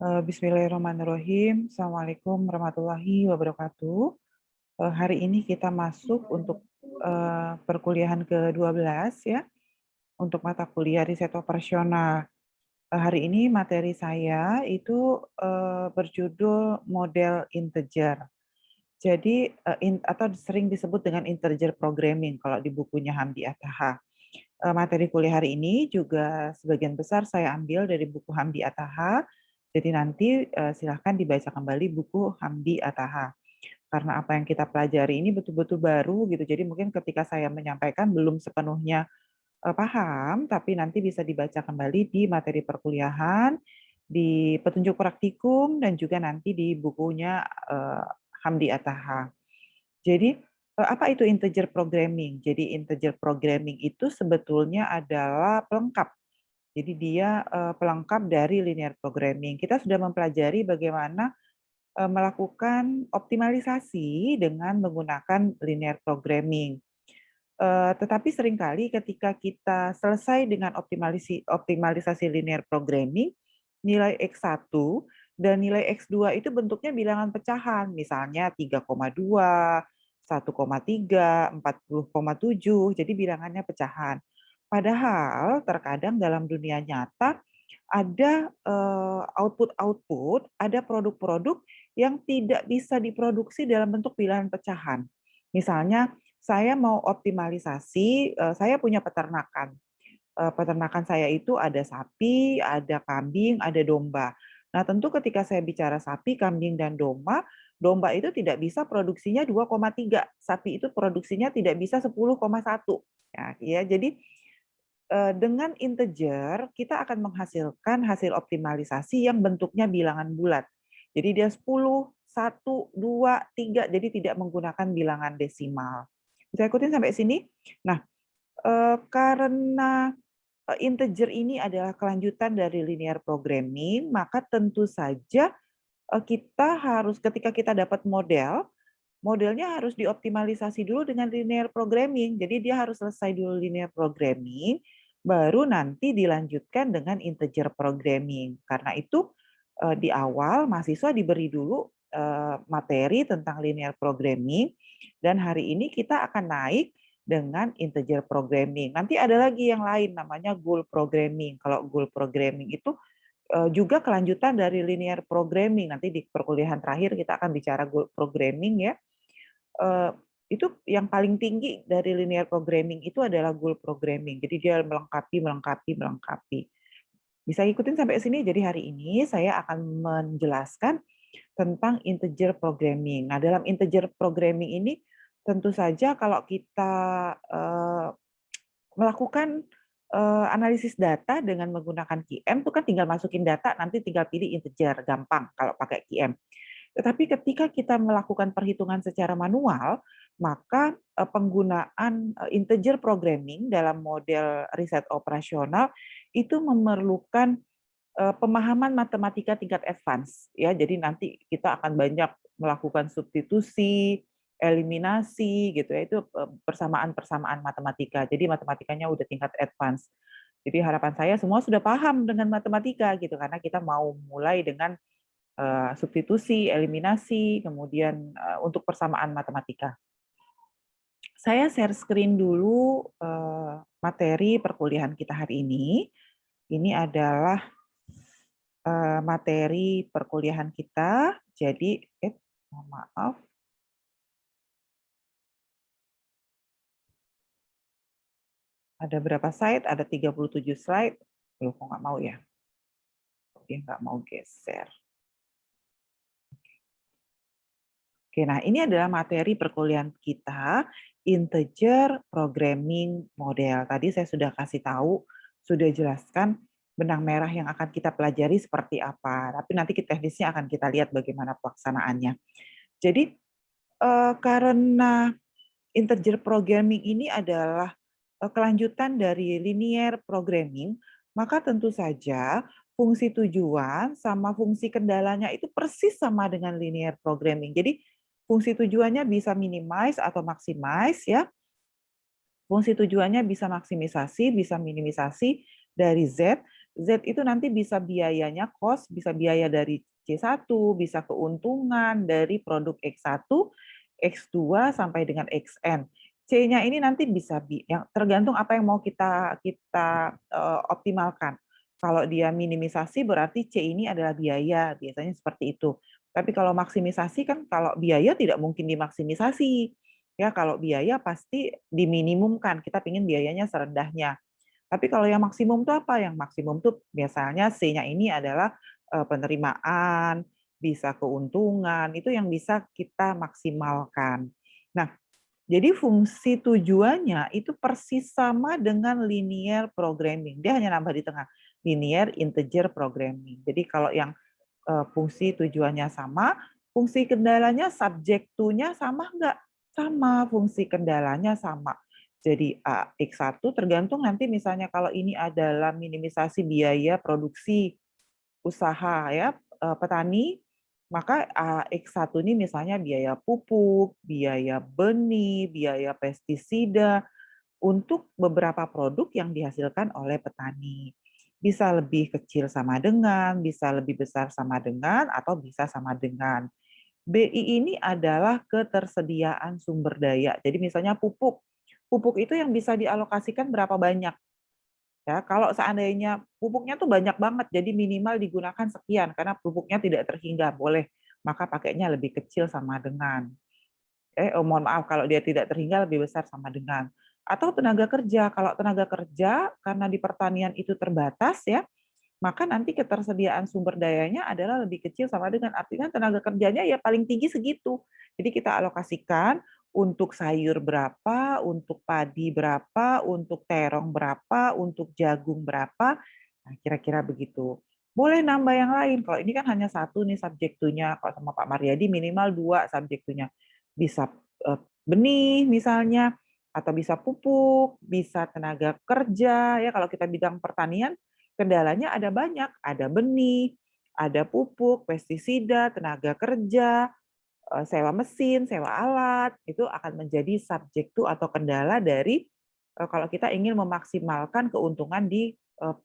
Bismillahirrahmanirrahim. Assalamualaikum warahmatullahi wabarakatuh. Hari ini kita masuk untuk perkuliahan ke-12 ya, untuk mata kuliah riset operasional. Hari ini materi saya itu berjudul model integer. Jadi atau sering disebut dengan integer programming kalau di bukunya Hamdi Ataha. Materi kuliah hari ini juga sebagian besar saya ambil dari buku Hamdi Ataha. Jadi nanti silahkan dibaca kembali buku Hamdi Ataha. Karena apa yang kita pelajari ini betul-betul baru gitu. Jadi mungkin ketika saya menyampaikan belum sepenuhnya paham, tapi nanti bisa dibaca kembali di materi perkuliahan, di petunjuk praktikum, dan juga nanti di bukunya Hamdi Ataha. Jadi apa itu integer programming? Jadi integer programming itu sebetulnya adalah pelengkap. Jadi dia pelengkap dari linear programming. Kita sudah mempelajari bagaimana melakukan optimalisasi dengan menggunakan linear programming. Tetapi seringkali ketika kita selesai dengan optimalisasi linear programming, nilai X1 dan nilai X2 itu bentuknya bilangan pecahan, misalnya 3,2, 1,3, 40,7, jadi bilangannya pecahan. Padahal terkadang dalam dunia nyata ada output-output, ada produk-produk yang tidak bisa diproduksi dalam bentuk bilangan pecahan. Misalnya saya mau optimalisasi, saya punya peternakan. Peternakan saya itu ada sapi, ada kambing, ada domba. Nah, tentu ketika saya bicara sapi, kambing, dan domba, domba itu tidak bisa produksinya 2,3, sapi itu produksinya tidak bisa 10,1. Ya, jadi dengan integer kita akan menghasilkan hasil optimalisasi yang bentuknya bilangan bulat. Jadi dia 10, 1, 2, 3, jadi tidak menggunakan bilangan desimal. Bisa ikutin sampai sini? Nah, karena integer ini adalah kelanjutan dari linear programming, maka tentu saja kita harus ketika kita dapat model, modelnya harus dioptimalisasi dulu dengan linear programming. Jadi dia harus selesai dulu linear programming, baru nanti dilanjutkan dengan integer programming. Karena itu di awal mahasiswa diberi dulu materi tentang linear programming, dan hari ini kita akan naik dengan integer programming. Nanti ada lagi yang lain namanya goal programming. Kalau goal programming itu juga kelanjutan dari linear programming. Nanti di perkuliahan terakhir kita akan bicara goal programming ya. Itu yang paling tinggi dari linear programming itu adalah goal programming. Jadi dia melengkapi. Bisa ikutin sampai sini? Jadi hari ini saya akan menjelaskan tentang integer programming. Nah, dalam integer programming ini tentu saja kalau kita melakukan analisis data dengan menggunakan QM itu kan tinggal masukin data, nanti tinggal pilih integer, gampang kalau pakai QM. Tetapi ketika kita melakukan perhitungan secara manual, maka penggunaan integer programming dalam model riset operasional itu memerlukan pemahaman matematika tingkat advance ya. Jadi nanti kita akan banyak melakukan substitusi, eliminasi gitu ya. Itu persamaan-persamaan matematika. Jadi matematikanya udah tingkat advance. Jadi harapan saya semua sudah paham dengan matematika gitu karena kita mau mulai dengan substitusi, eliminasi, kemudian untuk persamaan matematika. Saya share screen dulu materi perkuliahan kita hari ini. Ini adalah materi perkuliahan kita. Jadi, mohon maaf. Ada berapa slide? Ada 37 slide. Loh, kok nggak mau ya? Dia nggak mau geser. Oke, nah ini adalah materi perkuliahan kita, integer programming model. Tadi saya sudah kasih tahu, sudah jelaskan benang merah yang akan kita pelajari seperti apa. Tapi nanti teknisnya akan kita lihat bagaimana pelaksanaannya. Jadi karena integer programming ini adalah kelanjutan dari linear programming, maka tentu saja fungsi tujuan sama fungsi kendalanya itu persis sama dengan linear programming. Jadi fungsi tujuannya bisa minimize atau maximize ya. Fungsi tujuannya bisa maksimisasi, bisa minimisasi dari Z, Z itu nanti bisa biayanya cost, bisa biaya dari C1, bisa keuntungan dari produk X1, X2 sampai dengan XN. C-nya ini nanti bisa yang tergantung apa yang mau kita optimalkan. Kalau dia minimisasi berarti C ini adalah biaya, biasanya seperti itu. Tapi kalau maksimisasi kan kalau biaya tidak mungkin dimaksimisasi. Ya, kalau biaya pasti diminimumkan. Kita ingin biayanya serendahnya. Tapi kalau yang maksimum itu apa? Yang maksimum itu biasanya C-nya ini adalah penerimaan, bisa keuntungan, itu yang bisa kita maksimalkan. Nah, jadi fungsi tujuannya itu persis sama dengan linear programming. Dia hanya nambah di tengah, linear integer programming. Jadi kalau yang fungsi tujuannya sama, fungsi kendalanya subject to-nya sama enggak? Sama, fungsi kendalanya sama. Jadi X1 tergantung nanti misalnya kalau ini adalah minimisasi biaya produksi usaha ya petani, maka X1 ini misalnya biaya pupuk, biaya benih, biaya pestisida untuk beberapa produk yang dihasilkan oleh petani. Bisa lebih kecil sama dengan, bisa lebih besar sama dengan, atau bisa sama dengan. BI ini adalah ketersediaan sumber daya. Jadi misalnya pupuk. Pupuk itu yang bisa dialokasikan berapa banyak. Ya, kalau seandainya pupuknya tuh banyak banget, jadi minimal digunakan sekian karena pupuknya tidak terhingga, boleh. Maka pakainya lebih kecil sama dengan. Mohon maaf kalau dia tidak terhingga lebih besar sama dengan. Atau tenaga kerja. Kalau tenaga kerja karena di pertanian itu terbatas ya, maka nanti ketersediaan sumber dayanya adalah lebih kecil sama dengan artinya tenaga kerjanya ya paling tinggi segitu. Jadi kita alokasikan untuk sayur berapa, untuk padi berapa, untuk terong berapa, untuk jagung berapa, nah kira-kira begitu. Boleh nambah yang lain, kalau ini kan hanya satu nih subjek to-nya, kalau sama Pak Mariadi minimal 2 subjek to-nya. Bisa benih misalnya, atau bisa pupuk, bisa tenaga kerja, ya kalau kita bidang pertanian, kendalanya ada banyak, ada benih, ada pupuk, pestisida, tenaga kerja, sewa mesin, sewa alat, itu akan menjadi subjektu atau kendala dari kalau kita ingin memaksimalkan keuntungan di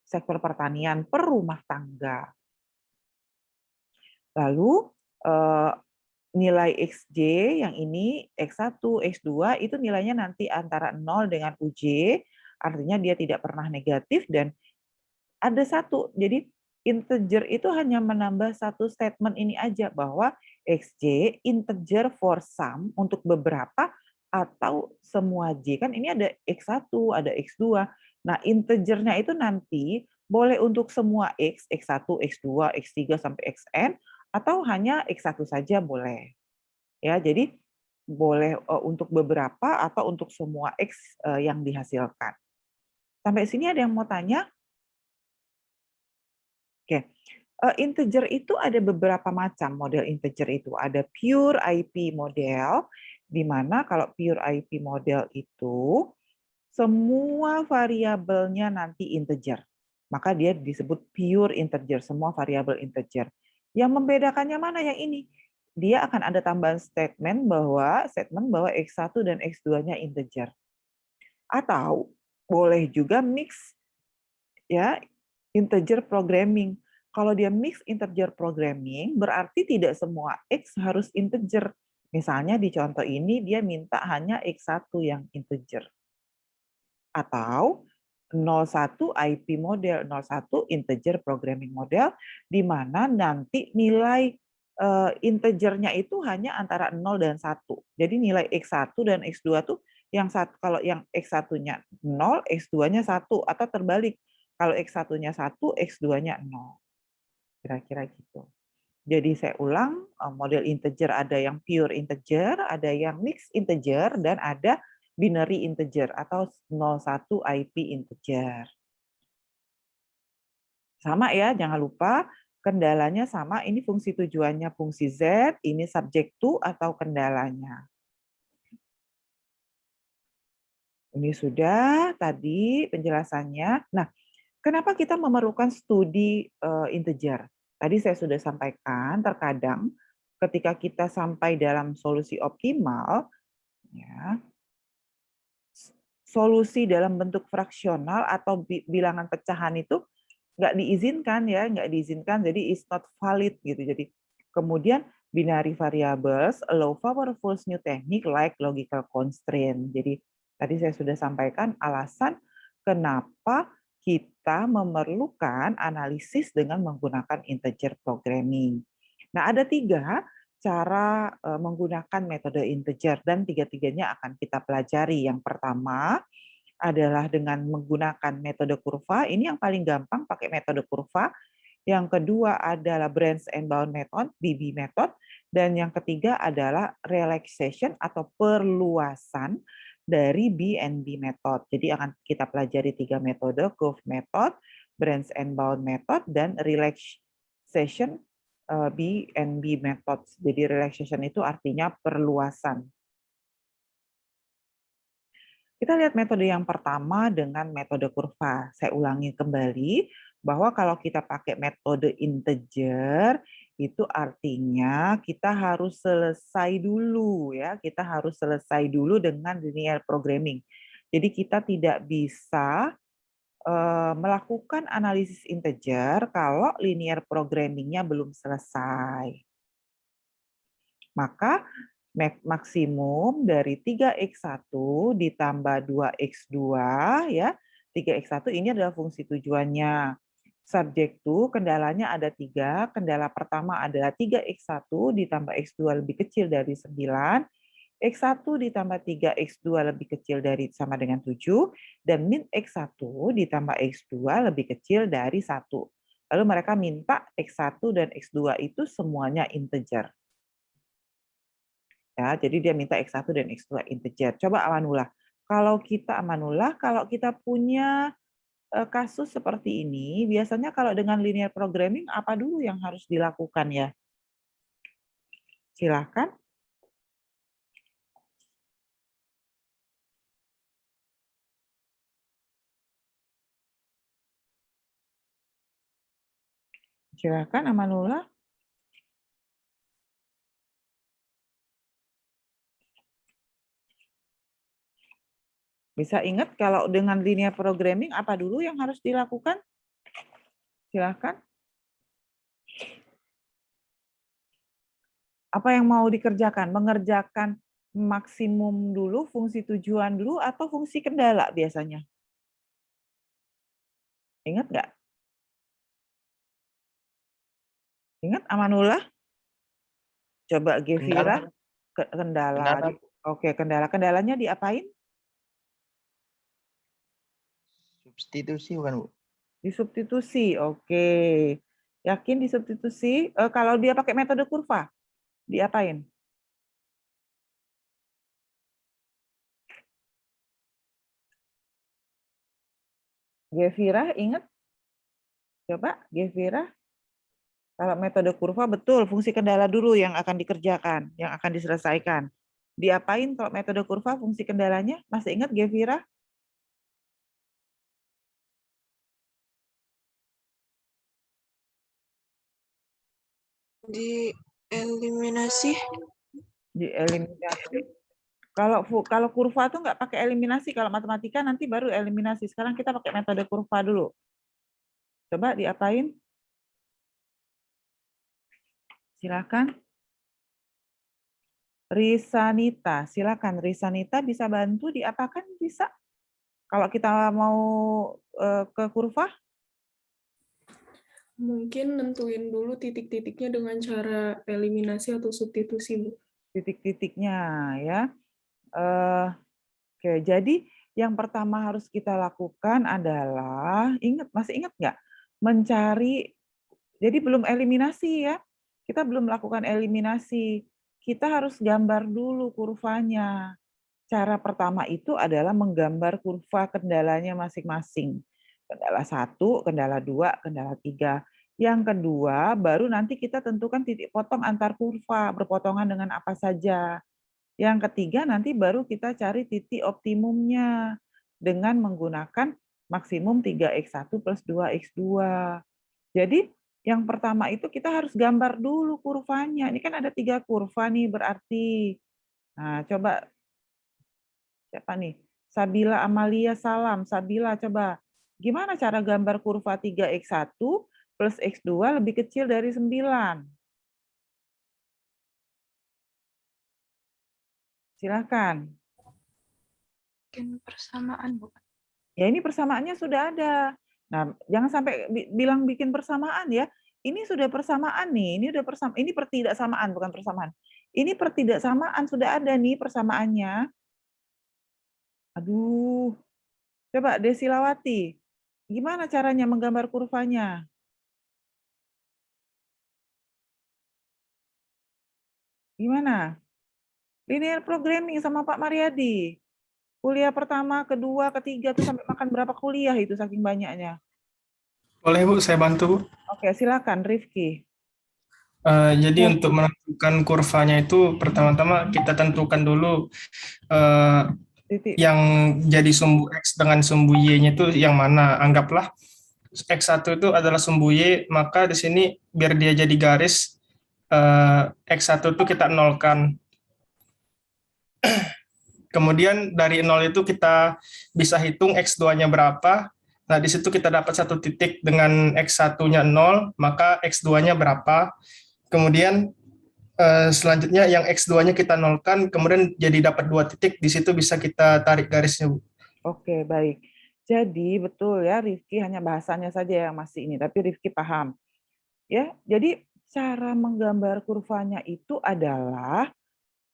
sektor pertanian per rumah tangga. Lalu nilai XJ yang ini X1, X2 itu nilainya nanti antara 0 dengan UJ, artinya dia tidak pernah negatif dan ada satu. Jadi integer itu hanya menambah satu statement ini aja bahwa XJ integer for some untuk beberapa atau semua J. Kan ini ada X1, ada X2. Nah, integernya itu nanti boleh untuk semua X, X1, X2, X3 sampai Xn atau hanya X1 saja boleh. Ya, jadi boleh untuk beberapa atau untuk semua X yang dihasilkan. Sampai sini ada yang mau tanya? Oke. Integer itu ada beberapa macam model integer itu. Ada pure IP model, di mana kalau pure IP model itu semua variabelnya nanti integer. Maka dia disebut pure integer, semua variabel integer. Yang membedakannya mana yang ini? Dia akan ada tambahan statement bahwa X1 dan X2-nya integer. Atau boleh juga mix ya integer programming. Kalau dia mix integer programming, berarti tidak semua X harus integer. Misalnya di contoh ini dia minta hanya X1 yang integer. Atau 01 IP model, 01 integer programming model, di mana nanti nilai integernya itu hanya antara 0 dan 1. Jadi nilai X1 dan X2 tuh yang satu, kalau yang X1-nya 0, X2-nya 1, atau terbalik. Kalau X1-nya 1, X2-nya 0. Kira-kira gitu. Jadi saya ulang, model integer ada yang pure integer, ada yang mixed integer, dan ada binary integer atau 01 IP integer. Sama ya, jangan lupa kendalanya sama, ini fungsi tujuannya fungsi Z, ini subject to atau kendalanya. Ini sudah tadi penjelasannya. Nah, kenapa kita memerlukan studi integer? Tadi saya sudah sampaikan, terkadang ketika kita sampai dalam solusi optimal, ya, solusi dalam bentuk fraksional atau bilangan pecahan itu nggak diizinkan ya, nggak diizinkan, jadi is not valid gitu. Jadi kemudian binary variables allow powerful new technique like logical constraint. Jadi tadi saya sudah sampaikan alasan kenapa kita memerlukan analisis dengan menggunakan integer programming. Nah, ada 3 cara menggunakan metode integer dan tiga-tiganya akan kita pelajari. Yang pertama adalah dengan menggunakan metode kurva. Ini yang paling gampang pakai metode kurva. Yang kedua adalah branch and bound method, BB method. Dan yang ketiga adalah relaxation atau perluasan dari BNB method. Jadi akan kita pelajari 3 metode, curve method, branch and bound method, dan relaxation BNB method. Jadi relaxation itu artinya perluasan. Kita lihat metode yang pertama dengan metode kurva. Saya ulangi kembali bahwa kalau kita pakai metode integer, itu artinya kita harus selesai dulu ya, kita harus selesai dulu dengan linear programming. Jadi kita tidak bisa melakukan analisis integer kalau linear programming-nya belum selesai. Maka maksimum dari 3x1 ditambah 2x2 ya. 3x1 ini adalah fungsi tujuannya. Subjek to kendalanya ada 3. Kendala pertama adalah 3x1 ditambah x2 lebih kecil dari 9. X1 ditambah 3x2 lebih kecil dari sama dengan 7. Dan min x1 ditambah x2 lebih kecil dari 1. Lalu mereka minta x1 dan x2 itu semuanya integer. Ya, jadi dia minta X1 dan X2 integer. Coba Amanullah. Kalau kita punya kasus seperti ini, biasanya kalau dengan linear programming apa dulu yang harus dilakukan ya? Silakan. Silakan Amanullah. Bisa ingat kalau dengan linear programming apa dulu yang harus dilakukan? Silakan. Apa yang mau dikerjakan? Mengerjakan maksimum dulu, fungsi tujuan dulu, atau fungsi kendala biasanya? Ingat nggak? Ingat Amanullah? Coba Gevira, kendala. Kendala. Oke, kendala. Kendalanya diapain? Substitusi bukan, Bu? Disubstitusi. Oke. Yakin disubstitusi? Kalau dia pakai metode kurva, diapain? Gevira, ingat? Coba, Gevira. Kalau metode kurva, betul. Fungsi kendala dulu yang akan dikerjakan, yang akan diselesaikan. Diapain kalau metode kurva, fungsi kendalanya? Masih ingat, Gevira? Dieliminasi. Dieliminasi. Kalau kurva tuh nggak pakai eliminasi. Kalau matematika nanti baru eliminasi. Sekarang kita pakai metode kurva dulu. Coba diapain? Silakan. Risanita, silakan. Risanita bisa bantu diapakan? Bisa. Kalau kita mau ke kurva? Mungkin nentuin dulu titik-titiknya dengan cara eliminasi atau substitusi, Bu. Titik-titiknya ya. Oke, jadi yang pertama harus kita lakukan adalah, masih ingat nggak? Mencari, jadi belum eliminasi ya. Kita belum melakukan eliminasi. Kita harus gambar dulu kurvanya. Cara pertama itu adalah menggambar kurva kendalanya masing-masing. Kendala 1, kendala 2, kendala 3. Yang kedua, baru nanti kita tentukan titik potong antar kurva, berpotongan dengan apa saja. Yang ketiga, nanti baru kita cari titik optimumnya dengan menggunakan maksimum 3x1 plus 2x2. Jadi, yang pertama itu kita harus gambar dulu kurvanya. Ini kan ada 3 kurva nih berarti. Nah, coba siapa nih? Sabila Amalia Salam. Sabila, coba Gimana cara gambar kurva 3x1 plus x2 lebih kecil dari 9? Silakan. Bikin persamaan, Bu. Ya ini persamaannya sudah ada. Nah, jangan sampai bilang bikin persamaan ya. Ini sudah persamaan nih. Ini udah ini pertidaksamaan bukan persamaan. Ini pertidaksamaan sudah ada nih persamaannya. Aduh. Coba Desilawati. Gimana caranya menggambar kurvanya? Gimana? Linear programming sama Pak Mariadi. Kuliah pertama, kedua, ketiga tuh sampai makan berapa kuliah itu saking banyaknya. Boleh Bu, saya bantu Bu. Oke, silakan Rifki. Jadi untuk menentukan kurvanya itu pertama-tama kita tentukan dulu Titik. yang jadi sumbu X dengan sumbu Y-nya itu yang mana. Anggaplah X1 itu adalah sumbu Y, maka di sini biar dia jadi garis, X1 itu kita nolkan. Kemudian dari 0 itu kita bisa hitung X2-nya berapa. Nah, di situ kita dapat satu titik dengan X1-nya 0, maka X2-nya berapa. Kemudian selanjutnya yang X2-nya kita nolkan, kemudian jadi dapat 2 titik, di situ bisa kita tarik garisnya, Bu. Oke, baik. Jadi betul ya, Rifki hanya bahasanya saja yang masih ini, tapi Rifki paham. Ya, jadi cara menggambar kurvanya itu adalah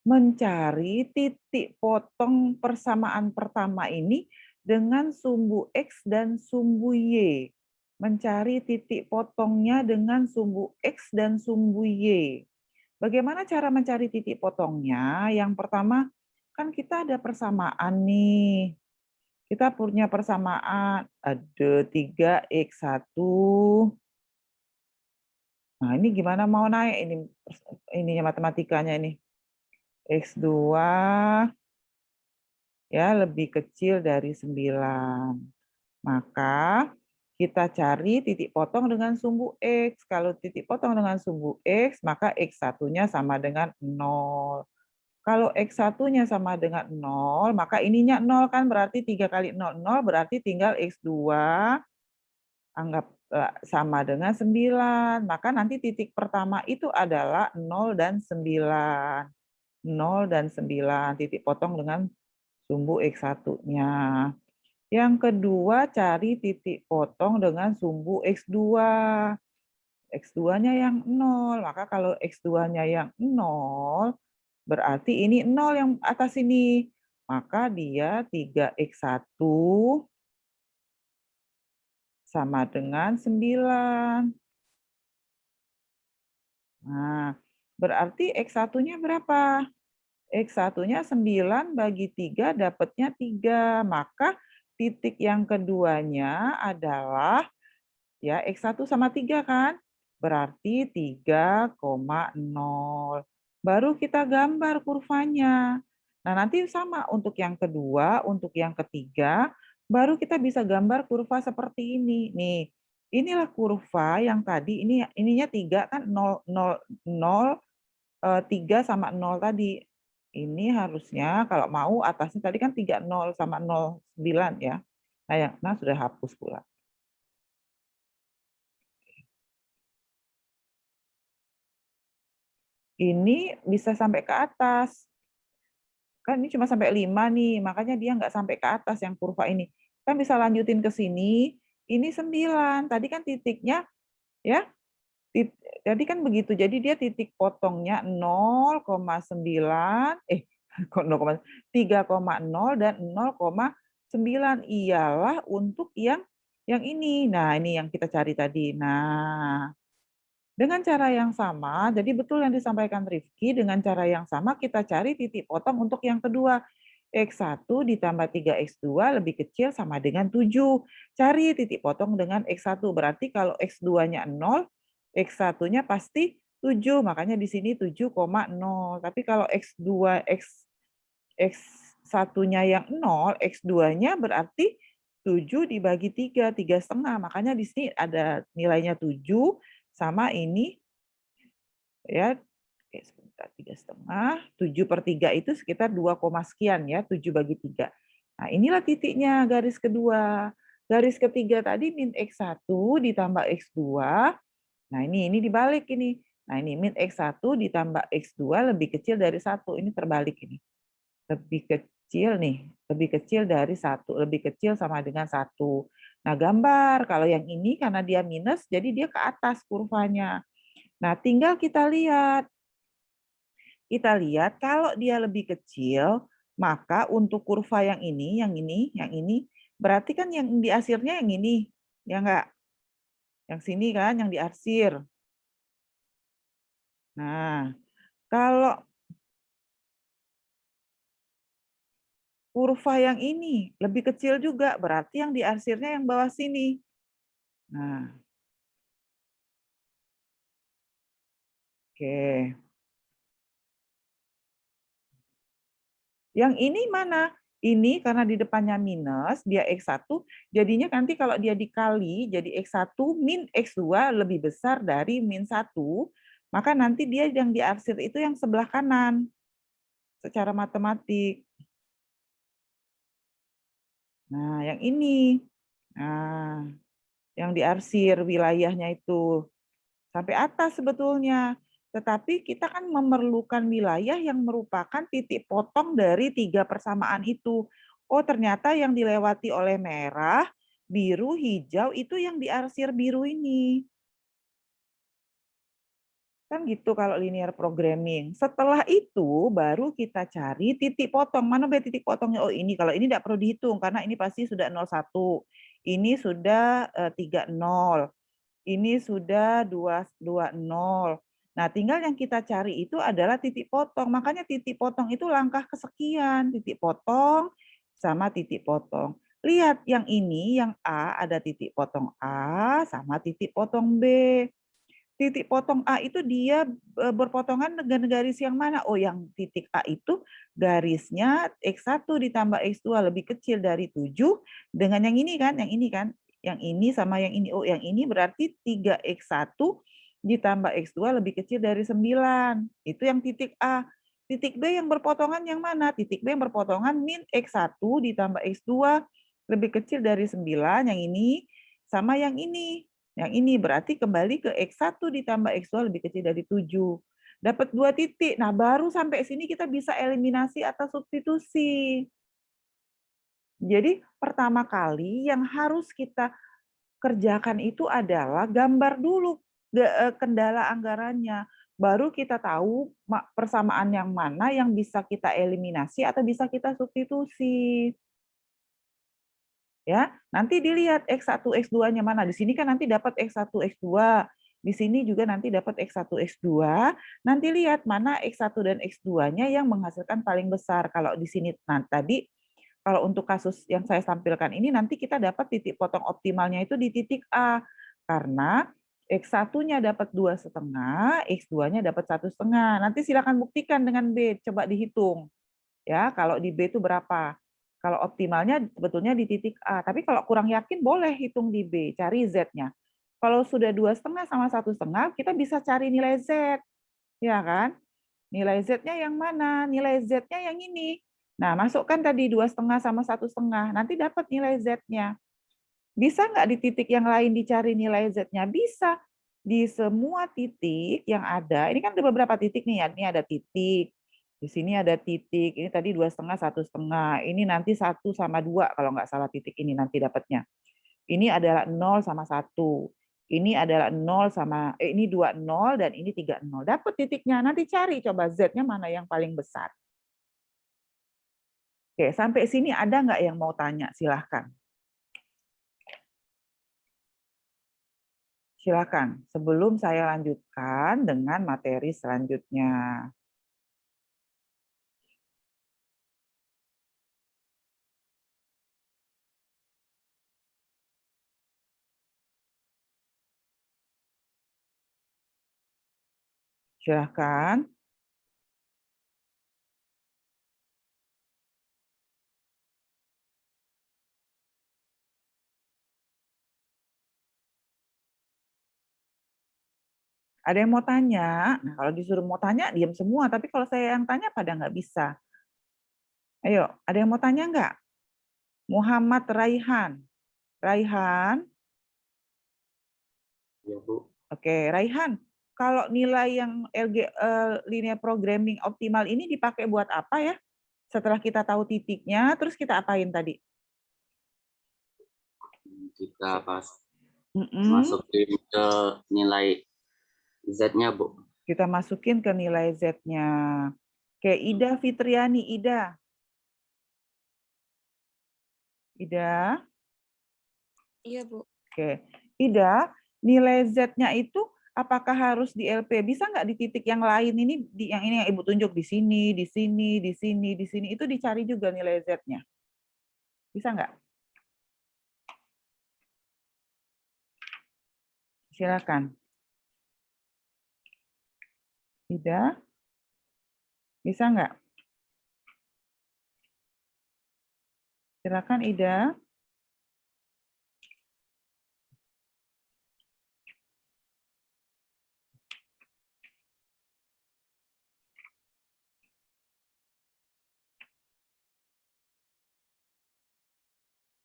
mencari titik potong persamaan pertama ini dengan sumbu X dan sumbu Y. Mencari titik potongnya dengan sumbu X dan sumbu Y. Bagaimana cara mencari titik potongnya? Yang pertama, kan kita ada persamaan nih. Kita punya persamaan, ada 3x1. Nah, ini gimana mau naik ini ininya matematikanya ini. X2 ya lebih kecil dari 9. Maka kita cari titik potong dengan sumbu X. Kalau titik potong dengan sumbu X, maka X1-nya sama dengan 0. Kalau X1-nya sama dengan 0, maka ininya 0 kan berarti 3 kali 0, 0 berarti tinggal X2 anggap sama dengan 9. Maka nanti titik pertama itu adalah 0 dan 9. 0 dan 9, titik potong dengan sumbu X1-nya. Yang kedua, cari titik potong dengan sumbu X2. X2-nya yang 0, maka kalau X2-nya yang 0, berarti ini 0 yang atas ini. Maka dia 3x1 sama dengan 9. Nah, berarti X1-nya berapa? X1-nya 9 bagi 3 dapatnya 3. Maka titik yang keduanya adalah ya X1 sama 3 kan? Berarti 3,0. Baru kita gambar kurvanya. Nah, nanti sama untuk yang kedua, untuk yang ketiga, baru kita bisa gambar kurva seperti ini. Nih, inilah kurva yang tadi, ininya 3 kan 0, 0, 0, 3 sama 0 tadi. Ini harusnya kalau mau atasnya tadi kan 30 sama 09 ya. Nah, sudah hapus pula. Ini bisa sampai ke atas. Kan ini cuma sampai 5 nih, makanya dia nggak sampai ke atas yang kurva ini. Kan bisa lanjutin ke sini, ini 9. Tadi kan titiknya, ya, jadi kan begitu. Jadi dia titik potongnya 0,9, kok 3,0 dan 0,9 ialah untuk yang ini. Nah, ini yang kita cari tadi. Nah, dengan cara yang sama, jadi betul yang disampaikan Rifki, dengan cara yang sama kita cari titik potong untuk yang kedua. X1 ditambah 3x2 lebih kecil sama dengan 7. Cari titik potong dengan X1. Berarti kalau X2-nya 0, X1-nya pasti 7. Makanya di sini 7,0. Tapi kalau X2, X1-nya yang 0, X2-nya berarti 7 dibagi 3, 3,5. Makanya di sini ada nilainya 7 sama ini ya, sebentar, 3,5, 7/3 itu sekitar 2, sekian ya, 7 bagi 3. Nah, inilah titiknya garis kedua. Garis ketiga tadi min X1 ditambah X2. Nah, ini dibalik ini. Nah, ini min X1 ditambah X2 lebih kecil dari 1. Ini terbalik ini. Lebih kecil nih, lebih kecil dari 1. Lebih kecil sama dengan 1. Nah, gambar. Kalau yang ini karena dia minus, jadi dia ke atas kurvanya. Nah, tinggal kita lihat. Kita lihat kalau dia lebih kecil, maka untuk kurva yang ini, berarti kan yang diarsirnya yang ini, ya enggak? Yang sini kan, yang diarsir. Nah, kalau kurva yang ini lebih kecil juga, berarti yang diarsirnya yang bawah sini. Nah, oke. Yang ini mana? Ini karena di depannya minus, dia X1, jadinya nanti kalau dia dikali, jadi X1 min X2 lebih besar dari min 1, maka nanti dia yang diarsir itu yang sebelah kanan, secara matematik. Nah, yang ini. Nah, yang diarsir wilayahnya itu. Sampai atas sebetulnya. Tetapi kita kan memerlukan wilayah yang merupakan titik potong dari 3 persamaan itu. Oh, ternyata yang dilewati oleh merah, biru, hijau itu yang diarsir biru ini. Kan gitu kalau linear programming. Setelah itu baru kita cari titik potong. Mana titik potongnya? Oh, ini. Kalau ini tidak perlu dihitung karena ini pasti sudah 01. Ini sudah 30. Ini sudah 220. Nah, tinggal yang kita cari itu adalah titik potong. Makanya titik potong itu langkah kesekian. Titik potong sama titik potong. Lihat yang ini, yang A ada titik potong A sama titik potong B. Titik potong A itu dia berpotongan dengan garis yang mana? Oh, yang titik A itu garisnya X1 ditambah X2 lebih kecil dari 7 dengan yang ini kan, yang ini sama yang ini. Oh, yang ini berarti 3X1 ditambah X2 lebih kecil dari 9. Itu yang titik A. Titik B yang berpotongan yang mana? Titik B yang berpotongan min X1 ditambah X2 lebih kecil dari 9, yang ini sama yang ini. Yang ini berarti kembali ke X1 ditambah X2 lebih kecil dari 7. Dapat 2 titik. Nah, baru sampai sini kita bisa eliminasi atau substitusi. Jadi, pertama kali yang harus kita kerjakan itu adalah gambar dulu kendala anggarannya. Baru kita tahu persamaan yang mana yang bisa kita eliminasi atau bisa kita substitusi. Ya, nanti dilihat X1, X2-nya mana. Di sini kan nanti dapat X1, X2. Di sini juga nanti dapat X1, X2. Nanti lihat mana X1 dan X2-nya yang menghasilkan paling besar. Kalau di sini tadi, kalau untuk kasus yang saya tampilkan ini, nanti kita dapat titik potong optimalnya itu di titik A. Karena X1-nya dapat 2,5, X2-nya dapat 1,5. Nanti silakan buktikan dengan B, coba dihitung. Ya, kalau di B itu berapa? Kalau optimalnya sebetulnya di titik A, tapi kalau kurang yakin boleh hitung di B, cari Z-nya. Kalau sudah 2,5 sama 1,5, kita bisa cari nilai Z. Ya kan? Nilai Z-nya yang mana? Nilai Z-nya yang ini. Nah, masukkan tadi 2,5 sama 1,5, nanti dapat nilai Z-nya. Bisa nggak di titik yang lain dicari nilai Z-nya? Bisa. Di semua titik yang ada, ini kan ada beberapa titik nih ya, ini ada titik, di sini ada titik, ini tadi 2,5, 1,5, ini nanti 1 sama 2 kalau nggak salah titik ini nanti dapatnya. Ini adalah 0 sama 1. Ini adalah 0 sama, ini 2,0 dan ini 3,0. Dapat titiknya, nanti cari coba Z-nya mana yang paling besar. Oke, sampai sini ada nggak yang mau tanya? Silahkan. Silakan, sebelum saya lanjutkan dengan materi selanjutnya. Silakan. Ada yang mau tanya? Nah, kalau disuruh mau tanya, diam semua. Tapi kalau saya yang tanya, pada nggak bisa. Ayo, ada yang mau tanya nggak? Muhammad Raihan. Raihan? Ya, Bu. Oke, Raihan. Kalau nilai yang linear programming optimal ini dipakai buat apa ya? Setelah kita tahu titiknya, terus kita apain tadi? Kita Mm-mm. masukin ke nilai Z-nya, Bu. Kita masukin ke nilai Z-nya. Oke, Ida Fitriani, Ida. Ida. Iya, Bu. Oke, Ida, nilai Z-nya itu apakah harus di LP? Bisa nggak di titik yang lain ini, yang ini yang Ibu tunjuk di sini, di sini, di sini, di sini, itu dicari juga nilai Z-nya? Bisa nggak? Silakan. Ida, bisa nggak? Silakan Ida.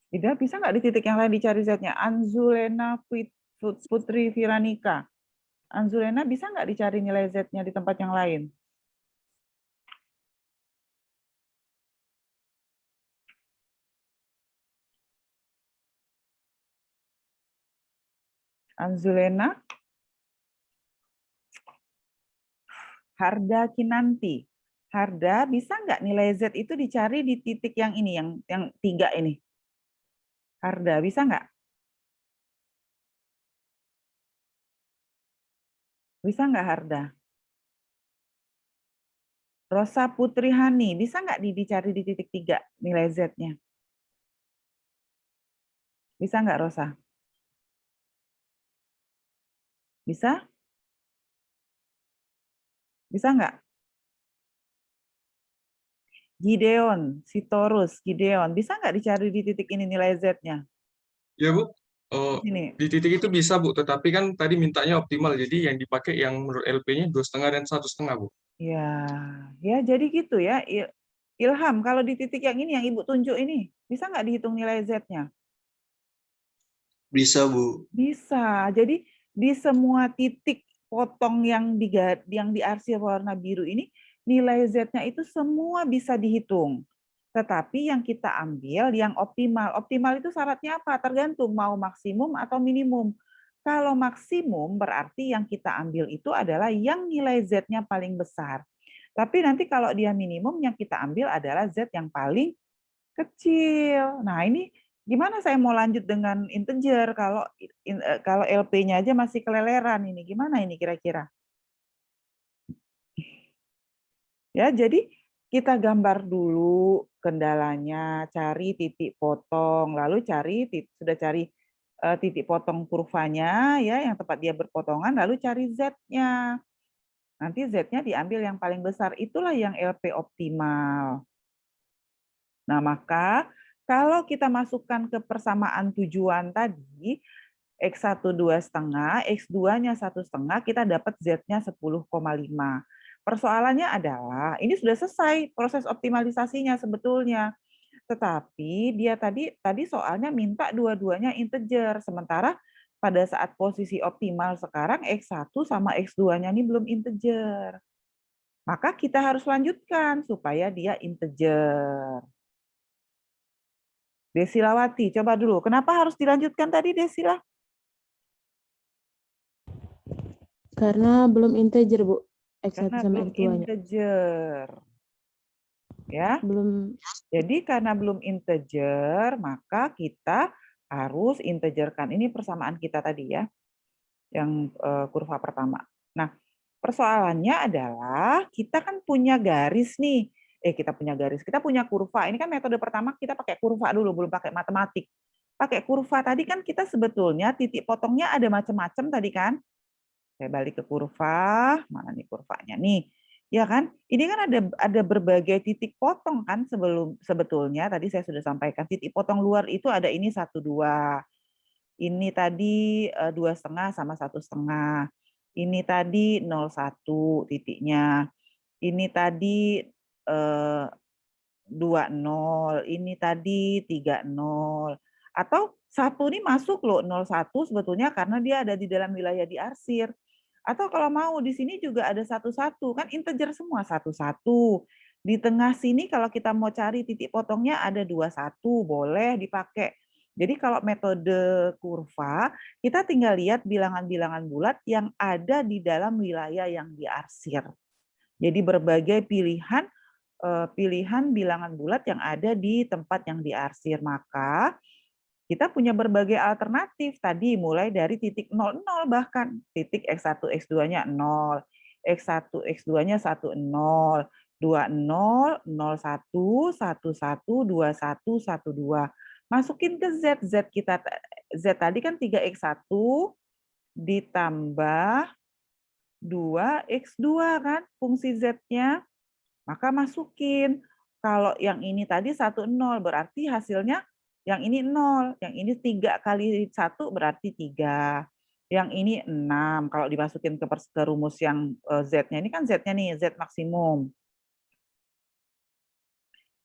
Ida, bisa nggak di titik yang lain dicari Z-nya? Anzulena Putri Viranika. Anzulena, bisa nggak dicari nilai Z-nya di tempat yang lain? Anzulena? Harda Kinanti. Harda, bisa nggak nilai Z itu dicari di titik yang ini, yang 3 ini? Harda, bisa nggak? Bisa nggak Harda? Rosa Putri Hani, bisa nggak dicari di titik 3 nilai Z-nya? Bisa nggak Rosa? Bisa? Bisa nggak? Gideon, Sitorus, Gideon, bisa nggak dicari di titik ini nilai Z-nya? Ya, Bu. Di sini. Di titik itu bisa, Bu. Tetapi kan tadi mintanya optimal. Jadi yang dipakai yang menurut LP-nya 2,5 dan 1,5, Bu. Ya jadi gitu ya. Ilham, kalau di titik yang ini, yang Ibu tunjuk ini, bisa nggak dihitung nilai Z-nya? Bisa, Bu. Bisa. Jadi di semua titik potong yang diarsir warna biru ini, nilai Z-nya itu semua bisa dihitung. Tetapi yang kita ambil yang optimal. Optimal itu syaratnya apa? Tergantung mau maksimum atau minimum. Kalau maksimum berarti yang kita ambil itu adalah yang nilai Z-nya paling besar. Tapi nanti kalau dia minimum, yang kita ambil adalah Z yang paling kecil. Nah, ini gimana saya mau lanjut dengan integer kalau LP-nya aja masih keleleran ini. Gimana ini kira-kira? Ya, jadi kita gambar dulu kendalanya, cari titik potong, lalu sudah cari titik potong kurvanya ya yang tempat dia berpotongan, lalu cari Z-nya. Nanti Z-nya diambil yang paling besar, itulah yang LP optimal. Nah, maka kalau kita masukkan ke persamaan tujuan tadi, X1 2,5, X2-nya 1,5, kita dapat Z-nya 10,5. Persoalannya adalah, ini sudah selesai proses optimalisasinya sebetulnya. Tetapi dia tadi soalnya minta dua-duanya integer, sementara pada saat posisi optimal sekarang X1 sama X2-nya ini belum integer. Maka kita harus lanjutkan supaya dia integer. Desilawati, coba dulu. Kenapa harus dilanjutkan tadi, Desila? Karena belum integer, Bu. X1 Karena sama belum X2-nya. integer. Ya. Belum. Jadi karena belum integer, maka kita harus integerkan. Ini persamaan kita tadi ya, yang kurva pertama. Nah, persoalannya adalah kita kan punya garis nih. Kita punya kurva. Ini kan metode pertama kita pakai kurva dulu, belum pakai matematik. Pakai kurva tadi kan kita sebetulnya titik potongnya ada macam-macam tadi kan. Saya balik ke kurva, mana nih kurvanya nih. Ya kan? Ini kan ada berbagai titik potong kan sebetulnya tadi saya sudah sampaikan titik potong luar itu ada ini 1, 2. Ini tadi 2,5 sama 1,5. Ini tadi 0,1 titiknya. Ini tadi 20, ini tadi 30. Atau 1 ini masuk loh, 01 sebetulnya karena dia ada di dalam wilayah diarsir. Atau kalau mau di sini juga ada 11, kan integer semua 11. Di tengah sini kalau kita mau cari titik potongnya ada 21, boleh dipakai. Jadi kalau metode kurva, kita tinggal lihat bilangan-bilangan bulat yang ada di dalam wilayah yang diarsir. Jadi berbagai pilihan bilangan bulat yang ada di tempat yang diarsir. Maka kita punya berbagai alternatif tadi, mulai dari titik 00 bahkan. Titik X1, X2-nya 0, X1, X2-nya 10, 20, 01, 11, 21, 12. Masukin ke Z. Z tadi kan 3X1 ditambah 2X2 kan, fungsi Z-nya. Maka masukin. Kalau yang ini tadi 10, berarti hasilnya yang ini 0. Yang ini 3 kali 1 berarti 3. Yang ini 6. Kalau dimasukin ke rumus yang Z-nya, ini kan Z-nya nih, Z maksimum.